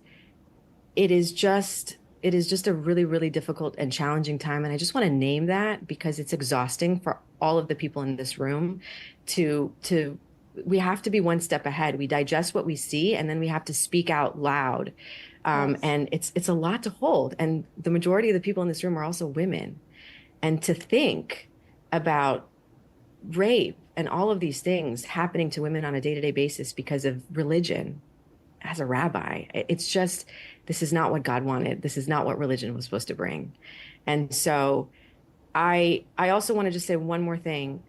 it is just a really, really difficult and challenging time. And I just want to name that because it's exhausting for all of the people in this room we have to be one step ahead. We digest what we see, and then we have to speak out loud. Yes. And it's a lot to hold. And the majority of the people in this room are also women. And to think about rape and all of these things happening to women on a day-to-day basis because of religion, as a rabbi, it's just, this is not what God wanted. This is not what religion was supposed to bring. And so I also want to just say one more thing.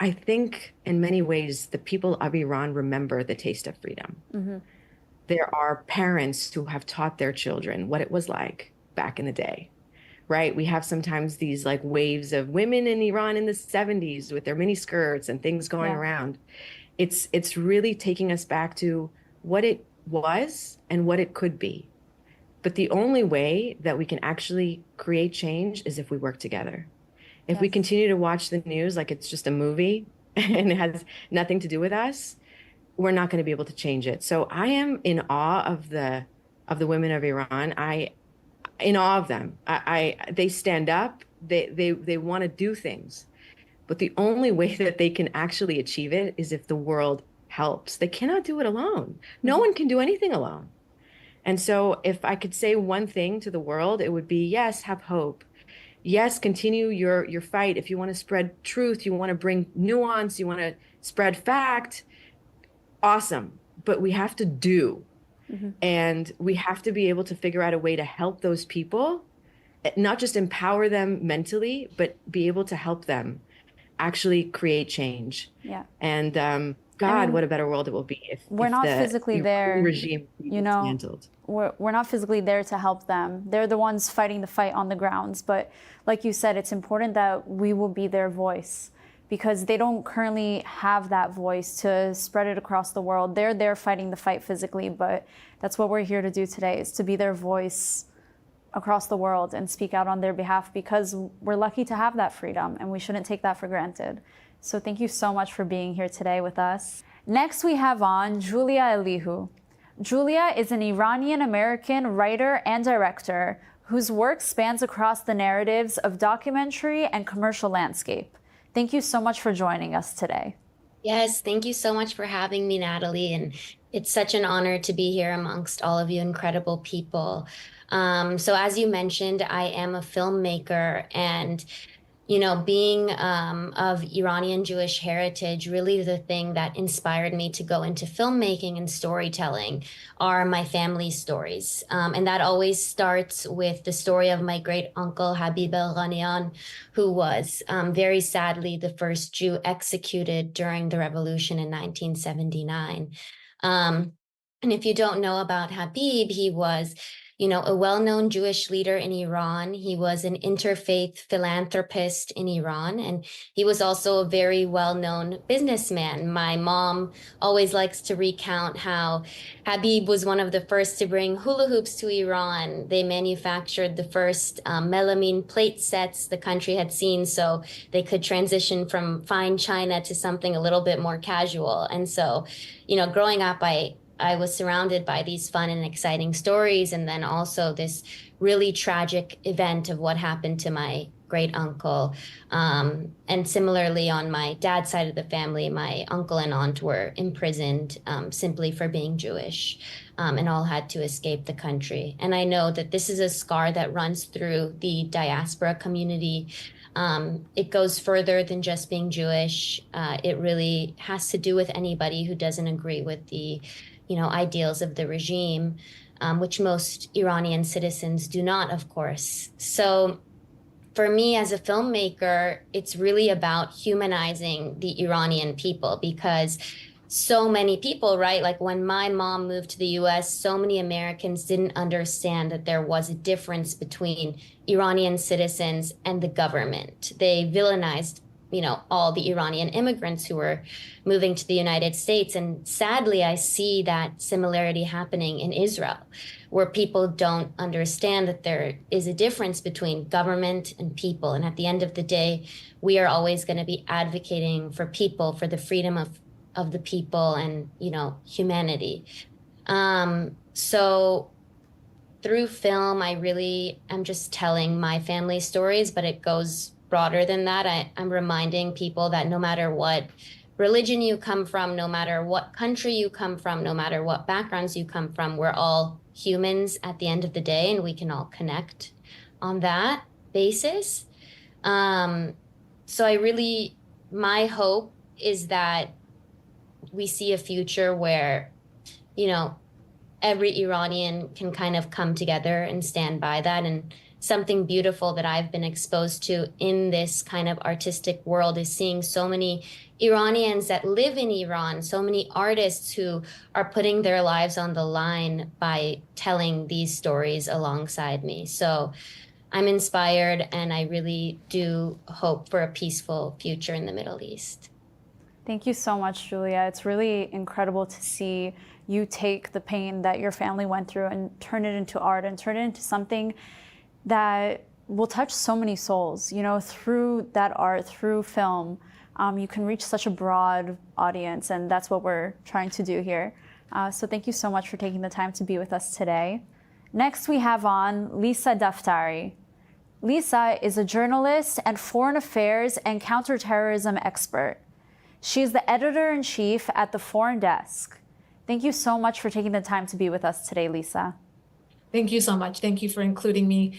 I think in many ways, the people of Iran remember the taste of freedom. Mm-hmm. There are parents who have taught their children what it was like back in the day, right? We have sometimes these like waves of women in Iran in the 70s with their mini skirts and things going around. It's really taking us back to what it was and what it could be. But the only way that we can actually create change is if we work together. If we continue to watch the news like it's just a movie and it has nothing to do with us, we're not going to be able to change it. So I am in awe of the women of Iran. In awe of them. They stand up. They want to do things, but the only way that they can actually achieve it is if the world helps. They cannot do it alone. No one can do anything alone. And so if I could say one thing to the world, it would be, yes, have hope. Yes, continue your fight. If you want to spread truth, you want to bring nuance, you want to spread fact, awesome. But we have to do. Mm-hmm. And we have to be able to figure out a way to help those people, not just empower them mentally, but be able to help them actually create change. Yeah. And God, what a better world it will be if we're not the physically there, regime dismantled. We're not physically there to help them. They're the ones fighting the fight on the grounds. But like you said, it's important that we will be their voice, because they don't currently have that voice to spread it across the world. They're there fighting the fight physically, but that's what we're here to do today, is to be their voice across the world and speak out on their behalf, because we're lucky to have that freedom and we shouldn't take that for granted. So thank you so much for being here today with us. Next, we have on Julia Elihu. Julia is an Iranian-American writer and director whose work spans across the narratives of documentary and commercial landscape. Thank you so much for joining us today. Yes, thank you so much for having me, Natalie. And it's such an honor to be here amongst all of you incredible people. So as you mentioned, I am a filmmaker, and being of Iranian Jewish heritage, really the thing that inspired me to go into filmmaking and storytelling are my family stories. And that always starts with the story of my great uncle, Habib el-Ghanian, who was very sadly the first Jew executed during the revolution in 1979. And if you don't know about Habib, he was a well-known Jewish leader in Iran. He was an interfaith philanthropist in Iran, and he was also a very well-known businessman. My mom always likes to recount how Habib was one of the first to bring hula hoops to Iran. They manufactured the first melamine plate sets the country had seen, so they could transition from fine china to something a little bit more casual. And so, growing up, I was surrounded by these fun and exciting stories, and then also this really tragic event of what happened to my great uncle. And similarly, on my dad's side of the family, my uncle and aunt were imprisoned simply for being Jewish, and all had to escape the country. And I know that this is a scar that runs through the diaspora community. It goes further than just being Jewish. It really has to do with anybody who doesn't agree with the ideals of the regime, which most Iranian citizens do not, of course. So for me as a filmmaker, it's really about humanizing the Iranian people, because so many people, right? Like when my mom moved to the US, so many Americans didn't understand that there was a difference between Iranian citizens and the government. They villainized all the Iranian immigrants who were moving to the United States. And sadly, I see that similarity happening in Israel, where people don't understand that there is a difference between government and people. And at the end of the day, we are always going to be advocating for people, for the freedom of the people and, humanity. So through film, I really am just telling my family stories, but it goes broader than that. I'm reminding people that no matter what religion you come from, no matter what country you come from, no matter what backgrounds you come from, we're all humans at the end of the day, and we can all connect on that basis. So my hope is that we see a future where, every Iranian can kind of come together and stand by that. And something beautiful that I've been exposed to in this kind of artistic world is seeing so many Iranians that live in Iran, so many artists who are putting their lives on the line by telling these stories alongside me. So I'm inspired, and I really do hope for a peaceful future in the Middle East. Thank you so much, Julia. It's really incredible to see you take the pain that your family went through and turn it into art and turn it into something that will touch so many souls. Through that art, through film, you can reach such a broad audience, and that's what we're trying to do here. So thank you so much for taking the time to be with us today. Next, we have on Lisa Daftari. Lisa is a journalist and foreign affairs and counterterrorism expert. She is the editor-in-chief at the Foreign Desk. Thank you so much for taking the time to be with us today, Lisa. Thank you so much. Thank you for including me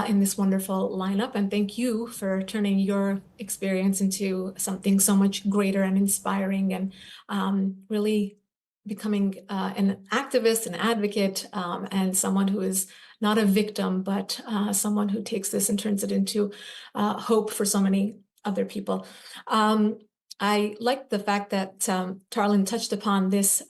in this wonderful lineup. And thank you for turning your experience into something so much greater and inspiring, and really becoming an activist, an advocate, and someone who is not a victim, but someone who takes this and turns it into hope for so many other people. I like the fact that Tarlan touched upon this,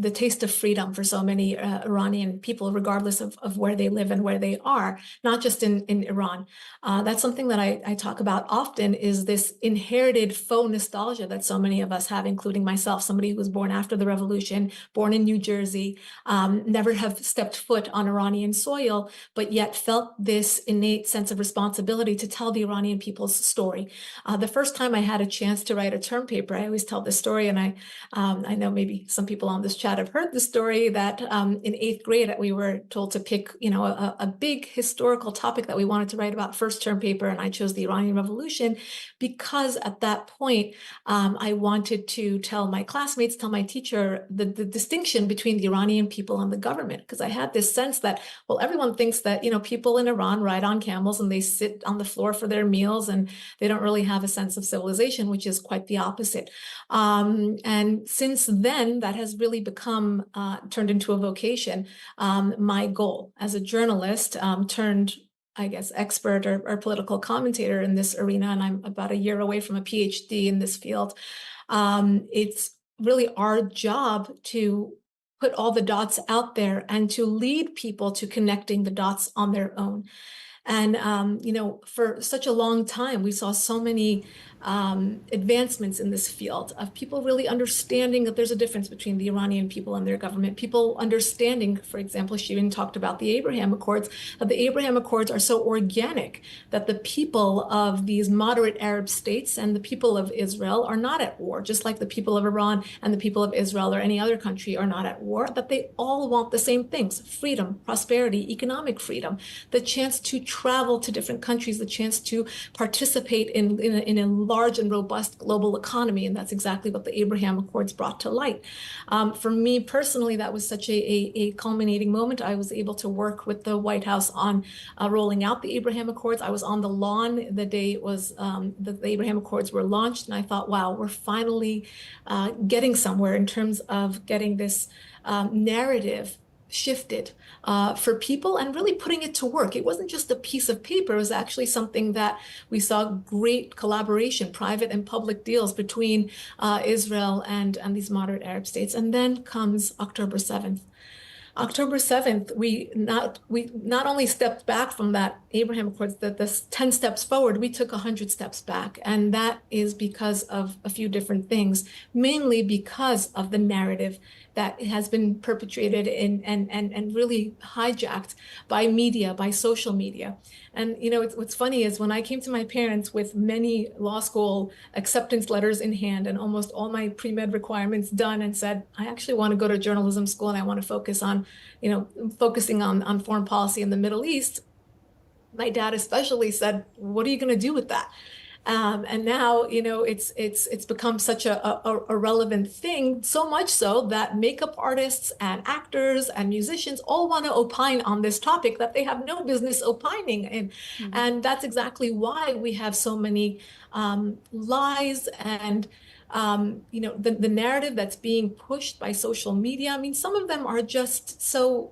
the taste of freedom for so many Iranian people, regardless of where they live and where they are, not just in Iran. That's something that I talk about often, is this inherited faux nostalgia that so many of us have, including myself, somebody who was born after the revolution, born in New Jersey, never have stepped foot on Iranian soil, but yet felt this innate sense of responsibility to tell the Iranian people's story. The first time I had a chance to write a term paper, I always tell this story, and I know maybe some people on this chat have heard the story, that in 8th grade we were told to pick a big historical topic that we wanted to write about first term paper, and I chose the Iranian Revolution because at that point I wanted to tell my classmates, tell my teacher the distinction between the Iranian people and the government, because I had this sense that, well, everyone thinks that people in Iran ride on camels and they sit on the floor for their meals and they don't really have a sense of civilization, which is quite the opposite. And since then, that has really become turned into a vocation. My goal as a journalist turned, I guess, expert or political commentator in this arena, and I'm about a year away from a PhD in this field. It's really our job to put all the dots out there and to lead people to connecting the dots on their own. And, for such a long time, we saw so many advancements in this field of people really understanding that there's a difference between the Iranian people and their government. People understanding, for example, Shirin talked about the Abraham Accords, that the Abraham Accords are so organic that the people of these moderate Arab states and the people of Israel are not at war, just like the people of Iran and the people of Israel or any other country are not at war, that they all want the same things: freedom, prosperity, economic freedom, the chance to travel to different countries, the chance to participate in a large and robust global economy. And that's exactly what the Abraham Accords brought to light. For me personally, that was such a culminating moment. I was able to work with the White House on rolling out the Abraham Accords. I was on the lawn the day it was the Abraham Accords were launched, and I thought, wow, we're finally getting somewhere in terms of getting this narrative shifted for people and really putting it to work. It wasn't just a piece of paper. It was actually something that we saw great collaboration, private and public deals between Israel and these moderate Arab states. And then comes October 7th. October 7th, we not only stepped back from that Abraham Accords, that this 10 steps forward, we took 100 steps back. And that is because of a few different things, mainly because of the narrative that has been perpetrated and really hijacked by media, by social media. And what's funny is when I came to my parents with many law school acceptance letters in hand and almost all my pre-med requirements done, and said, I actually want to go to journalism school and I want to focus on, focusing on foreign policy in the Middle East, my dad especially said, what are you going to do with that? And now, it's become such a relevant thing, so much so that makeup artists and actors and musicians all want to opine on this topic that they have no business opining in. Mm-hmm. And that's exactly why we have so many lies and the narrative that's being pushed by social media. I mean, some of them are just so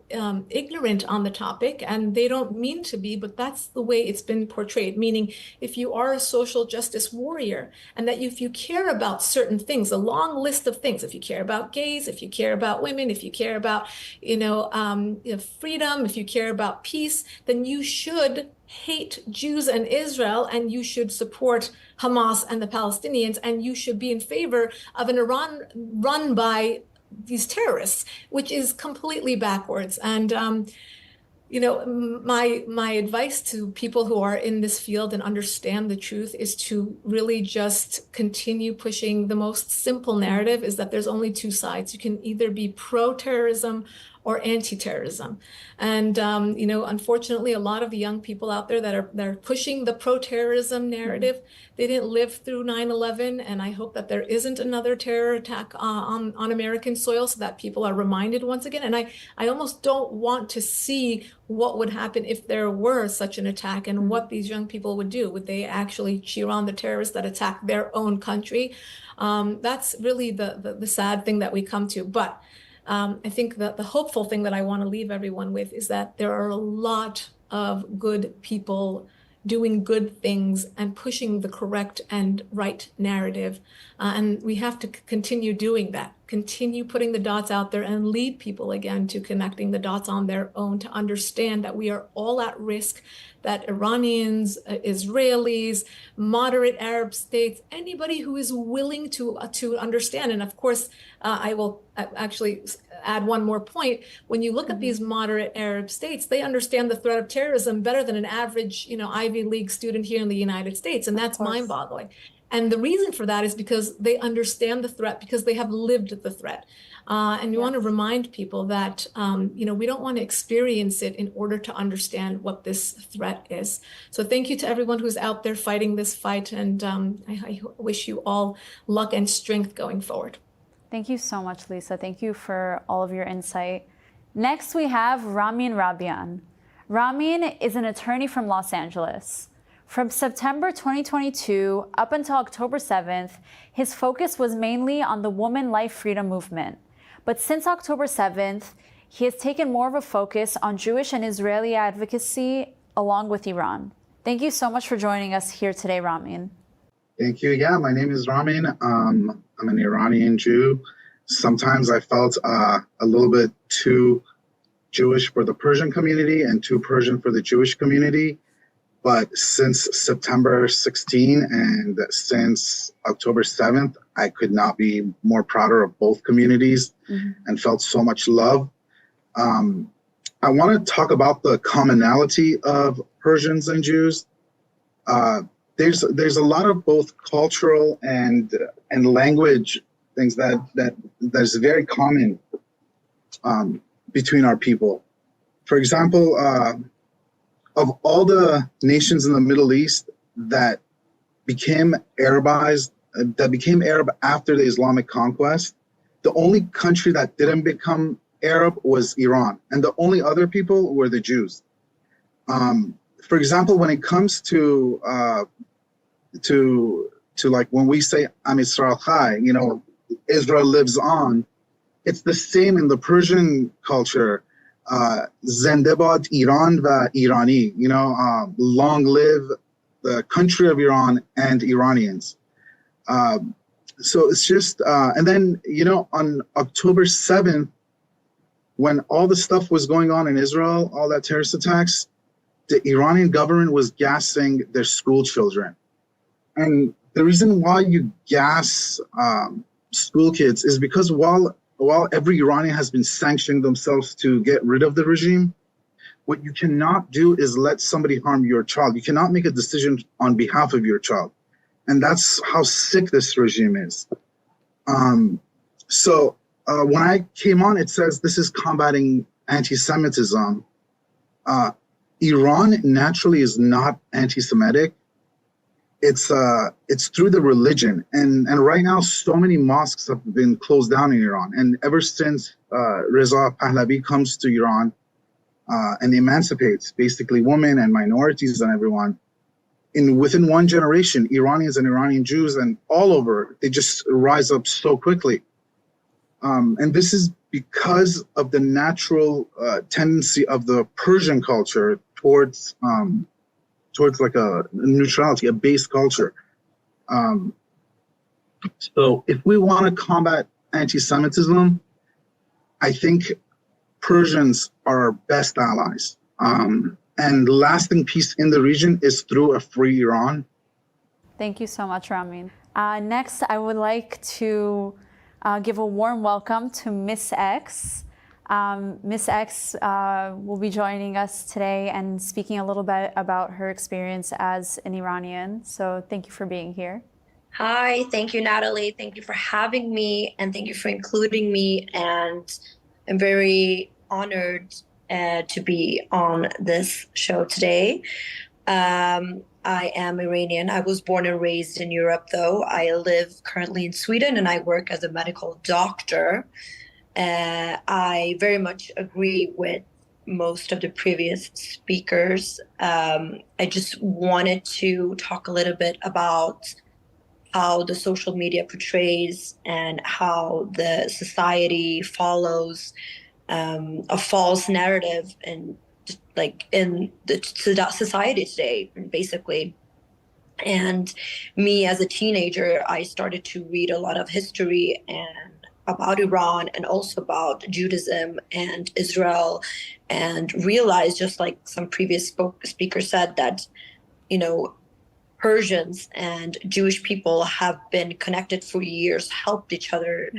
ignorant on the topic, and they don't mean to be, but that's the way it's been portrayed. Meaning, if you are a social justice warrior, and that if you care about certain things, a long list of things, if you care about gays, if you care about women, if you care about, freedom, if you care about peace, then you should hate Jews and Israel, and you should support Hamas and the Palestinians, and you should be in favor of an Iran run by these terrorists, which is completely backwards. And my advice to people who are in this field and understand the truth is to really just continue pushing the most simple narrative, is that there's only two sides. You can either be pro-terrorism or anti-terrorism. And, unfortunately, a lot of the young people out there that are pushing the pro-terrorism narrative, they didn't live through 9/11. And I hope that there isn't another terror attack on American soil, so that people are reminded once again. And I almost don't want to see what would happen if there were such an attack, and what these young people would do. Would they actually cheer on the terrorists that attack their own country? That's really the sad thing that we come to. But I think that the hopeful thing that I want to leave everyone with is that there are a lot of good people doing good things and pushing the correct and right narrative. And we have to continue doing that, continue putting the dots out there, and lead people again to connecting the dots on their own, to understand that we are all at risk, that Iranians, Israelis, moderate Arab states, anybody who is willing to understand. And of course, I will actually add one more point. When you look at these moderate Arab states, they understand the threat of terrorism better than an average, Ivy League student here in the United States. And that's mind-boggling. And the reason for that is because they understand the threat, because they have lived the threat. And you want to remind people that, we don't want to experience it in order to understand what this threat is. So thank you to everyone who's out there fighting this fight. And I wish you all luck and strength going forward. Thank you so much, Lisa. Thank you for all of your insight. Next, we have Ramin Rabian. Ramin is an attorney from Los Angeles. From September 2022 up until October 7th, his focus was mainly on the Woman Life Freedom movement. But since October 7th, he has taken more of a focus on Jewish and Israeli advocacy along with Iran. Thank you so much for joining us here today, Ramin. Thank you. Yeah, my name is Ramin. I'm an Iranian Jew. Sometimes I felt a little bit too Jewish for the Persian community and too Persian for the Jewish community. But since September 16 and since October 7th, I could not be more prouder of both communities and felt so much love. I want to talk about the commonality of Persians and Jews. There's a lot of both cultural and language things that's very common between our people. For example, of all the nations in the Middle East that became Arabized, that became Arab after the Islamic conquest, the only country that didn't become Arab was Iran, and the only other people were the Jews. For example, when it comes to like when we say Am Yisrael Chai, Israel lives on, it's the same in the Persian culture. Zende bad Iran va Irani, long live the country of Iran and Iranians. So it's just, and then, on October 7th, when all the stuff was going on in Israel, all that terrorist attacks, the Iranian government was gassing their school children. And the reason why you gas school kids is because while while every Iranian has been sanctioning themselves to get rid of the regime, what you cannot do is let somebody harm your child. You cannot make a decision on behalf of your child. And that's how sick this regime is. When I came on, it says this is combating anti-Semitism. Iran naturally is not anti-Semitic. It's through the religion, and right now so many mosques have been closed down in Iran. And ever since Reza Pahlavi comes to Iran and emancipates basically women and minorities and everyone, within one generation, Iranians and Iranian Jews and all over, they just rise up so quickly. And this is because of the natural tendency of the Persian culture towards like a neutrality, a base culture. So if we want to combat anti-Semitism, I think Persians are our best allies. And lasting peace in the region is through a free Iran. Thank you so much, Ramin. Next, I would like to give a warm welcome to Miss X. Miss X will be joining us today and speaking a little bit about her experience as an Iranian. So thank you for being here. Hi, thank you, Natalie. Thank you for having me, and thank you for including me. And I'm very honored to be on this show today. I am Iranian. I was born and raised in Europe, though. I live currently in Sweden, and I work as a medical doctor. I very much agree with most of the previous speakers. I just wanted to talk a little bit about how the social media portrays and how the society follows a false narrative and in the society today, basically. And me as a teenager, I started to read a lot of history and about Iran and also about Judaism and Israel, and realized, just like some previous speaker said, that, you know, Persians and Jewish people have been connected for years, helped each other.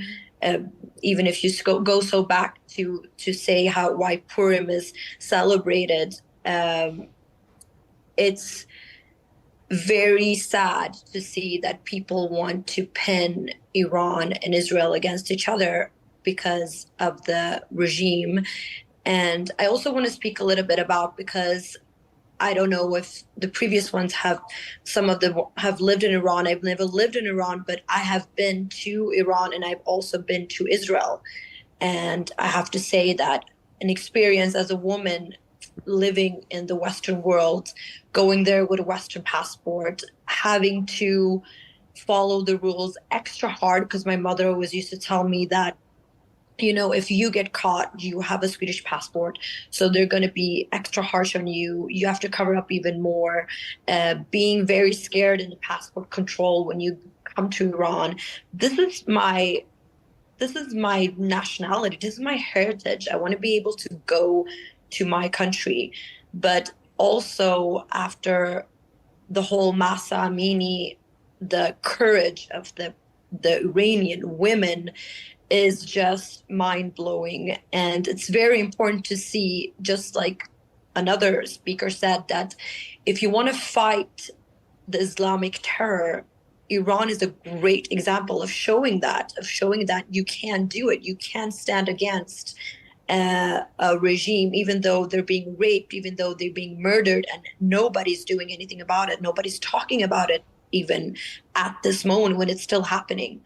Even if you go so back to say why Purim is celebrated, it's very sad to see that people want to pin Iran and Israel against each other because of the regime. And I also want to speak a little bit about, because I don't know if the previous ones some of them have lived in Iran. I've never lived in Iran, but I have been to Iran and I've also been to Israel. And I have to say that an experience as a woman living in the Western world, going there with a Western passport, having to follow the rules extra hard, because my mother always used to tell me that, you know, if you get caught, you have a Swedish passport, so they're going to be extra harsh on you. You have to cover up even more. Being very scared in the passport control when you come to Iran. This is my nationality. This is my heritage. I want to be able to go to my country. But also after the whole Masa Amini, the courage of the Iranian women is just mind-blowing. And it's very important to see, just like another speaker said, that if you want to fight the Islamic terror, Iran is a great example of showing that you can do it. You can stand against a regime, even though they're being raped, even though they're being murdered, and nobody's doing anything about it. Nobody's talking about it even at this moment when it's still happening.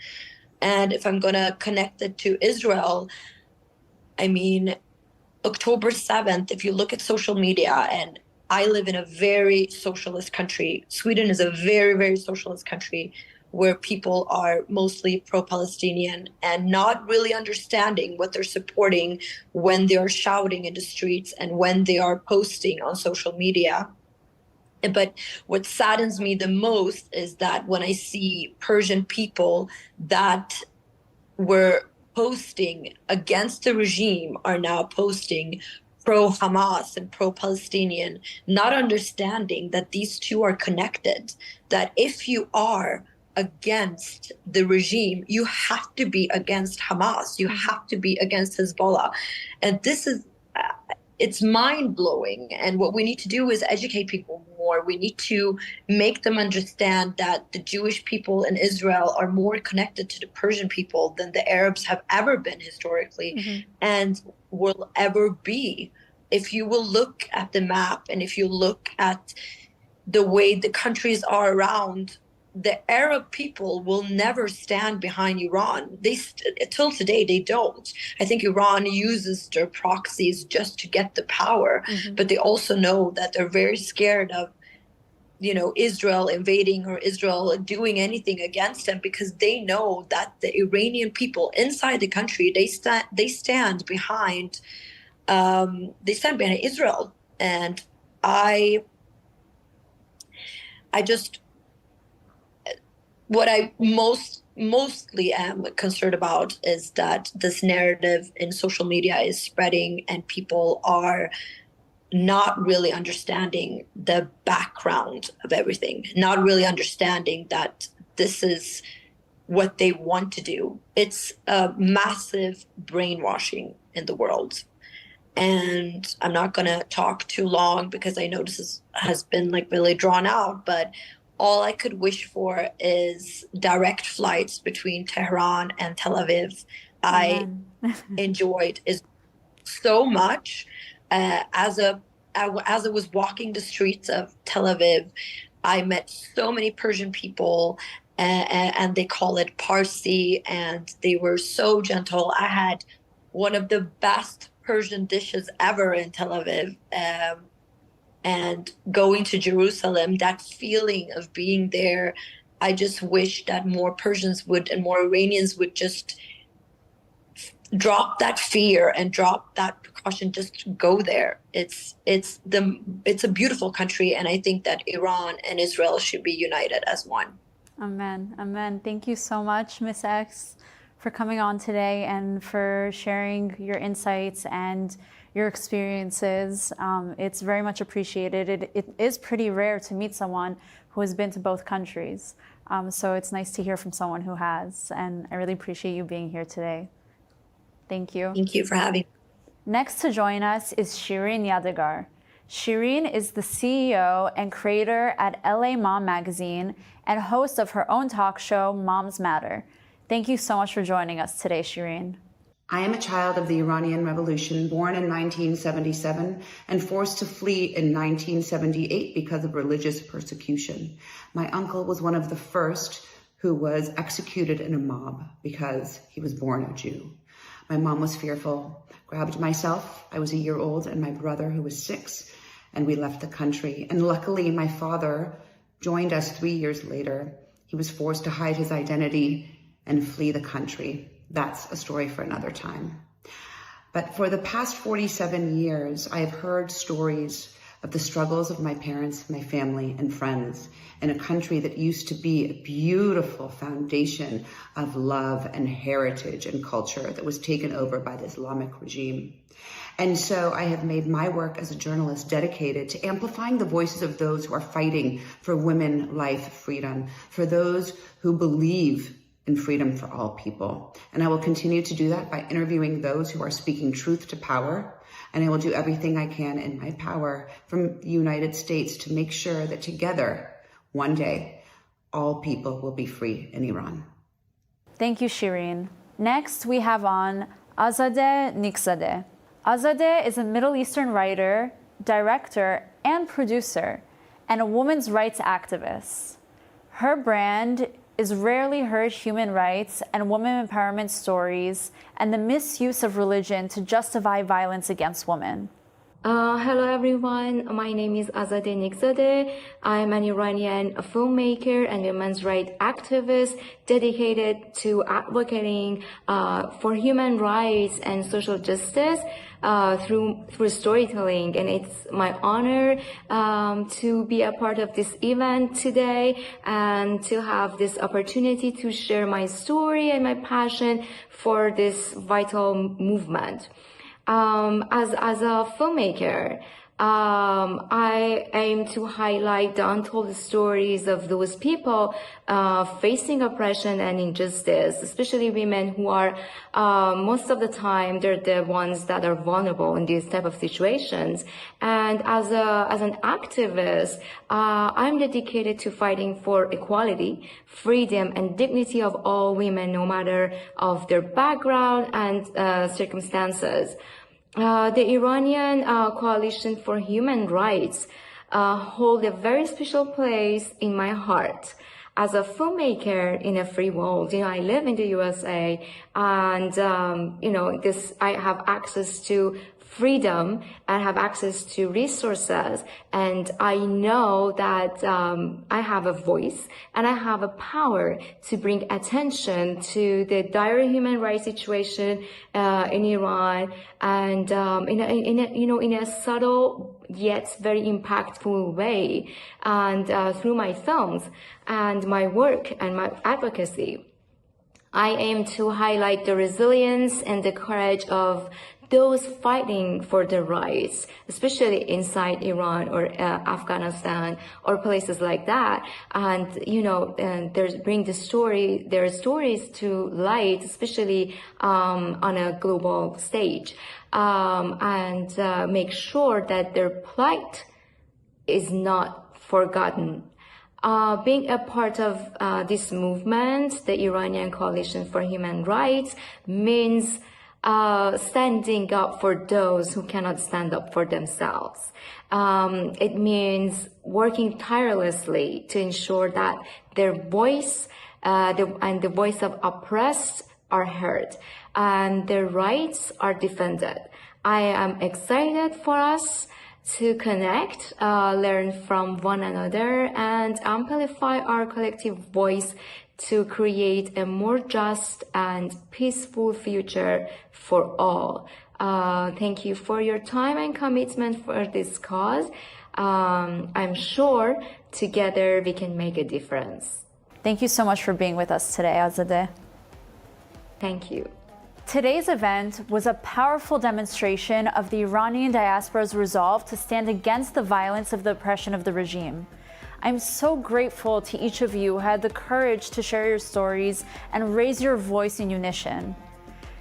And if I'm going to connect it to Israel, I mean, October 7th, if you look at social media, and I live in a very socialist country. Sweden is a very, very socialist country where people are mostly pro-Palestinian and not really understanding what they're supporting when they are shouting in the streets and when they are posting on social media. But what saddens me the most is that when I see Persian people that were posting against the regime are now posting pro-Hamas and pro-Palestinian, not understanding that these two are connected, that if you are against the regime, you have to be against Hamas. You have to be against Hezbollah. And this is, it's mind-blowing. And what we need to do is educate people more. We need to make them understand that the Jewish people in Israel are more connected to the Persian people than the Arabs have ever been historically and will ever be. If you will look at the map and if you look at the way the countries are around, the Arab people will never stand behind Iran. Till today, they don't. I think Iran uses their proxies just to get the power, but they also know that they're very scared of, you know, Israel invading or Israel doing anything against them, because they know that the Iranian people inside the country, they stand behind Israel. And I just, what I mostly am concerned about is that this narrative in social media is spreading and people are not really understanding the background of everything, not really understanding that this is what they want to do. It's a massive brainwashing in the world. And I'm not going to talk too long because I know this has been like really drawn out, but all I could wish for is direct flights between Tehran and Tel Aviv. I enjoyed it so much. As I was walking the streets of Tel Aviv, I met so many Persian people, and they call it Parsi, and they were so gentle. I had one of the best Persian dishes ever in Tel Aviv. And going to Jerusalem, that feeling of being there, I just wish that more Persians would and more Iranians would just drop that fear and drop that precaution, just go there. It's a beautiful country, and I think that Iran and Israel should be united as one. Amen. Amen. Thank you so much, Miss X, for coming on today and for sharing your insights and your experiences. It's very much appreciated. It is pretty rare to meet someone who has been to both countries. So it's nice to hear from someone who has, and I really appreciate you being here today. Thank you. Thank you for having me. Next to join us is Shireen Yadigar. Shireen is the CEO and creator at LA Mom Magazine and host of her own talk show, Moms Matter. Thank you so much for joining us today, Shireen. I am a child of the Iranian Revolution, born in 1977 and forced to flee in 1978 because of religious persecution. My uncle was one of the first who was executed in a mob because he was born a Jew. My mom was fearful, grabbed myself, I was a year old, and my brother, who was 6, and we left the country. And luckily, my father joined us 3 years later. He was forced to hide his identity and flee the country. That's a story for another time. But for the past 47 years, I have heard stories of the struggles of my parents, my family, and friends in a country that used to be a beautiful foundation of love and heritage and culture that was taken over by the Islamic regime. And so I have made my work as a journalist dedicated to amplifying the voices of those who are fighting for women, life, freedom, for those who believe in freedom for all people. And I will continue to do that by interviewing those who are speaking truth to power. And I will do everything I can in my power from the United States to make sure that together, one day, all people will be free in Iran. Thank you, Shireen. Next, we have on Azadeh Nickzadeh. Azadeh is a Middle Eastern writer, director, and producer, and a women's rights activist. Her brand is Rarely Heard Human Rights and Women Empowerment Stories and the Misuse of Religion to Justify Violence Against Women. Hello everyone, my name is Azadeh Nickzadeh. I'm an Iranian filmmaker and women's rights activist dedicated to advocating for human rights and social justice through storytelling, and it's my honor to be a part of this event today and to have this opportunity to share my story and my passion for this vital movement. As a filmmaker, I aim to highlight the untold stories of those people facing oppression and injustice, especially women who are most of the time they're the ones that are vulnerable in these type of situations. And as an activist, I'm dedicated to fighting for equality, freedom, and dignity of all women, no matter of their background and circumstances. The Iranian Coalition for Human Rights hold a very special place in my heart. As a filmmaker in a free world, I live in the USA, and I have access to freedom and have access to resources, and I know that I have a voice and I have a power to bring attention to the dire human rights situation in Iran, and in a subtle yet very impactful way, and through my films and my work and my advocacy, I aim to highlight the resilience and the courage of those fighting for their rights, especially inside Iran or Afghanistan or places like that, and bring their stories to light, especially on a global stage, and make sure that their plight is not forgotten. Being a part of this movement, the Iranian Coalition for Human Rights, means standing up for those who cannot stand up for themselves. It means working tirelessly to ensure that their voice and the voice of oppressed are heard and their rights are defended. I am excited for us to connect, learn from one another, and amplify our collective voice to create a more just and peaceful future for all. Thank you for your time and commitment for this cause. I'm sure together we can make a difference. Thank you so much for being with us today, Azadeh. Thank you. Today's event was a powerful demonstration of the Iranian diaspora's resolve to stand against the violence of the oppression of the regime. I'm so grateful to each of you who had the courage to share your stories and raise your voice in unison.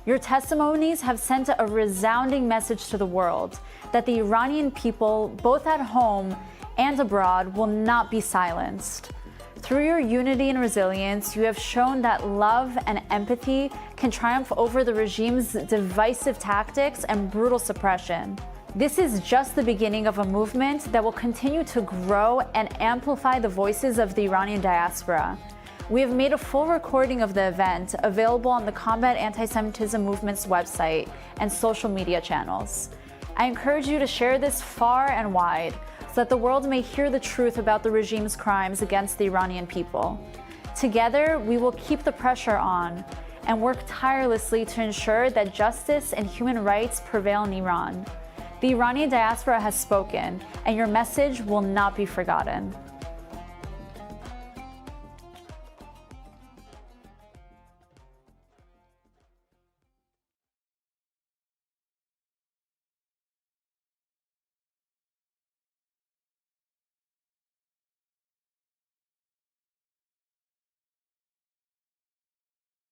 Your testimonies have sent a resounding message to the world that the Iranian people, both at home and abroad, will not be silenced. Through your unity and resilience, you have shown that love and empathy can triumph over the regime's divisive tactics and brutal suppression. This is just the beginning of a movement that will continue to grow and amplify the voices of the Iranian diaspora. We have made a full recording of the event available on the Combat Antisemitism Movement's website and social media channels. I encourage you to share this far and wide so that the world may hear the truth about the regime's crimes against the Iranian people. Together, we will keep the pressure on and work tirelessly to ensure that justice and human rights prevail in Iran. The Iranian diaspora has spoken, and your message will not be forgotten.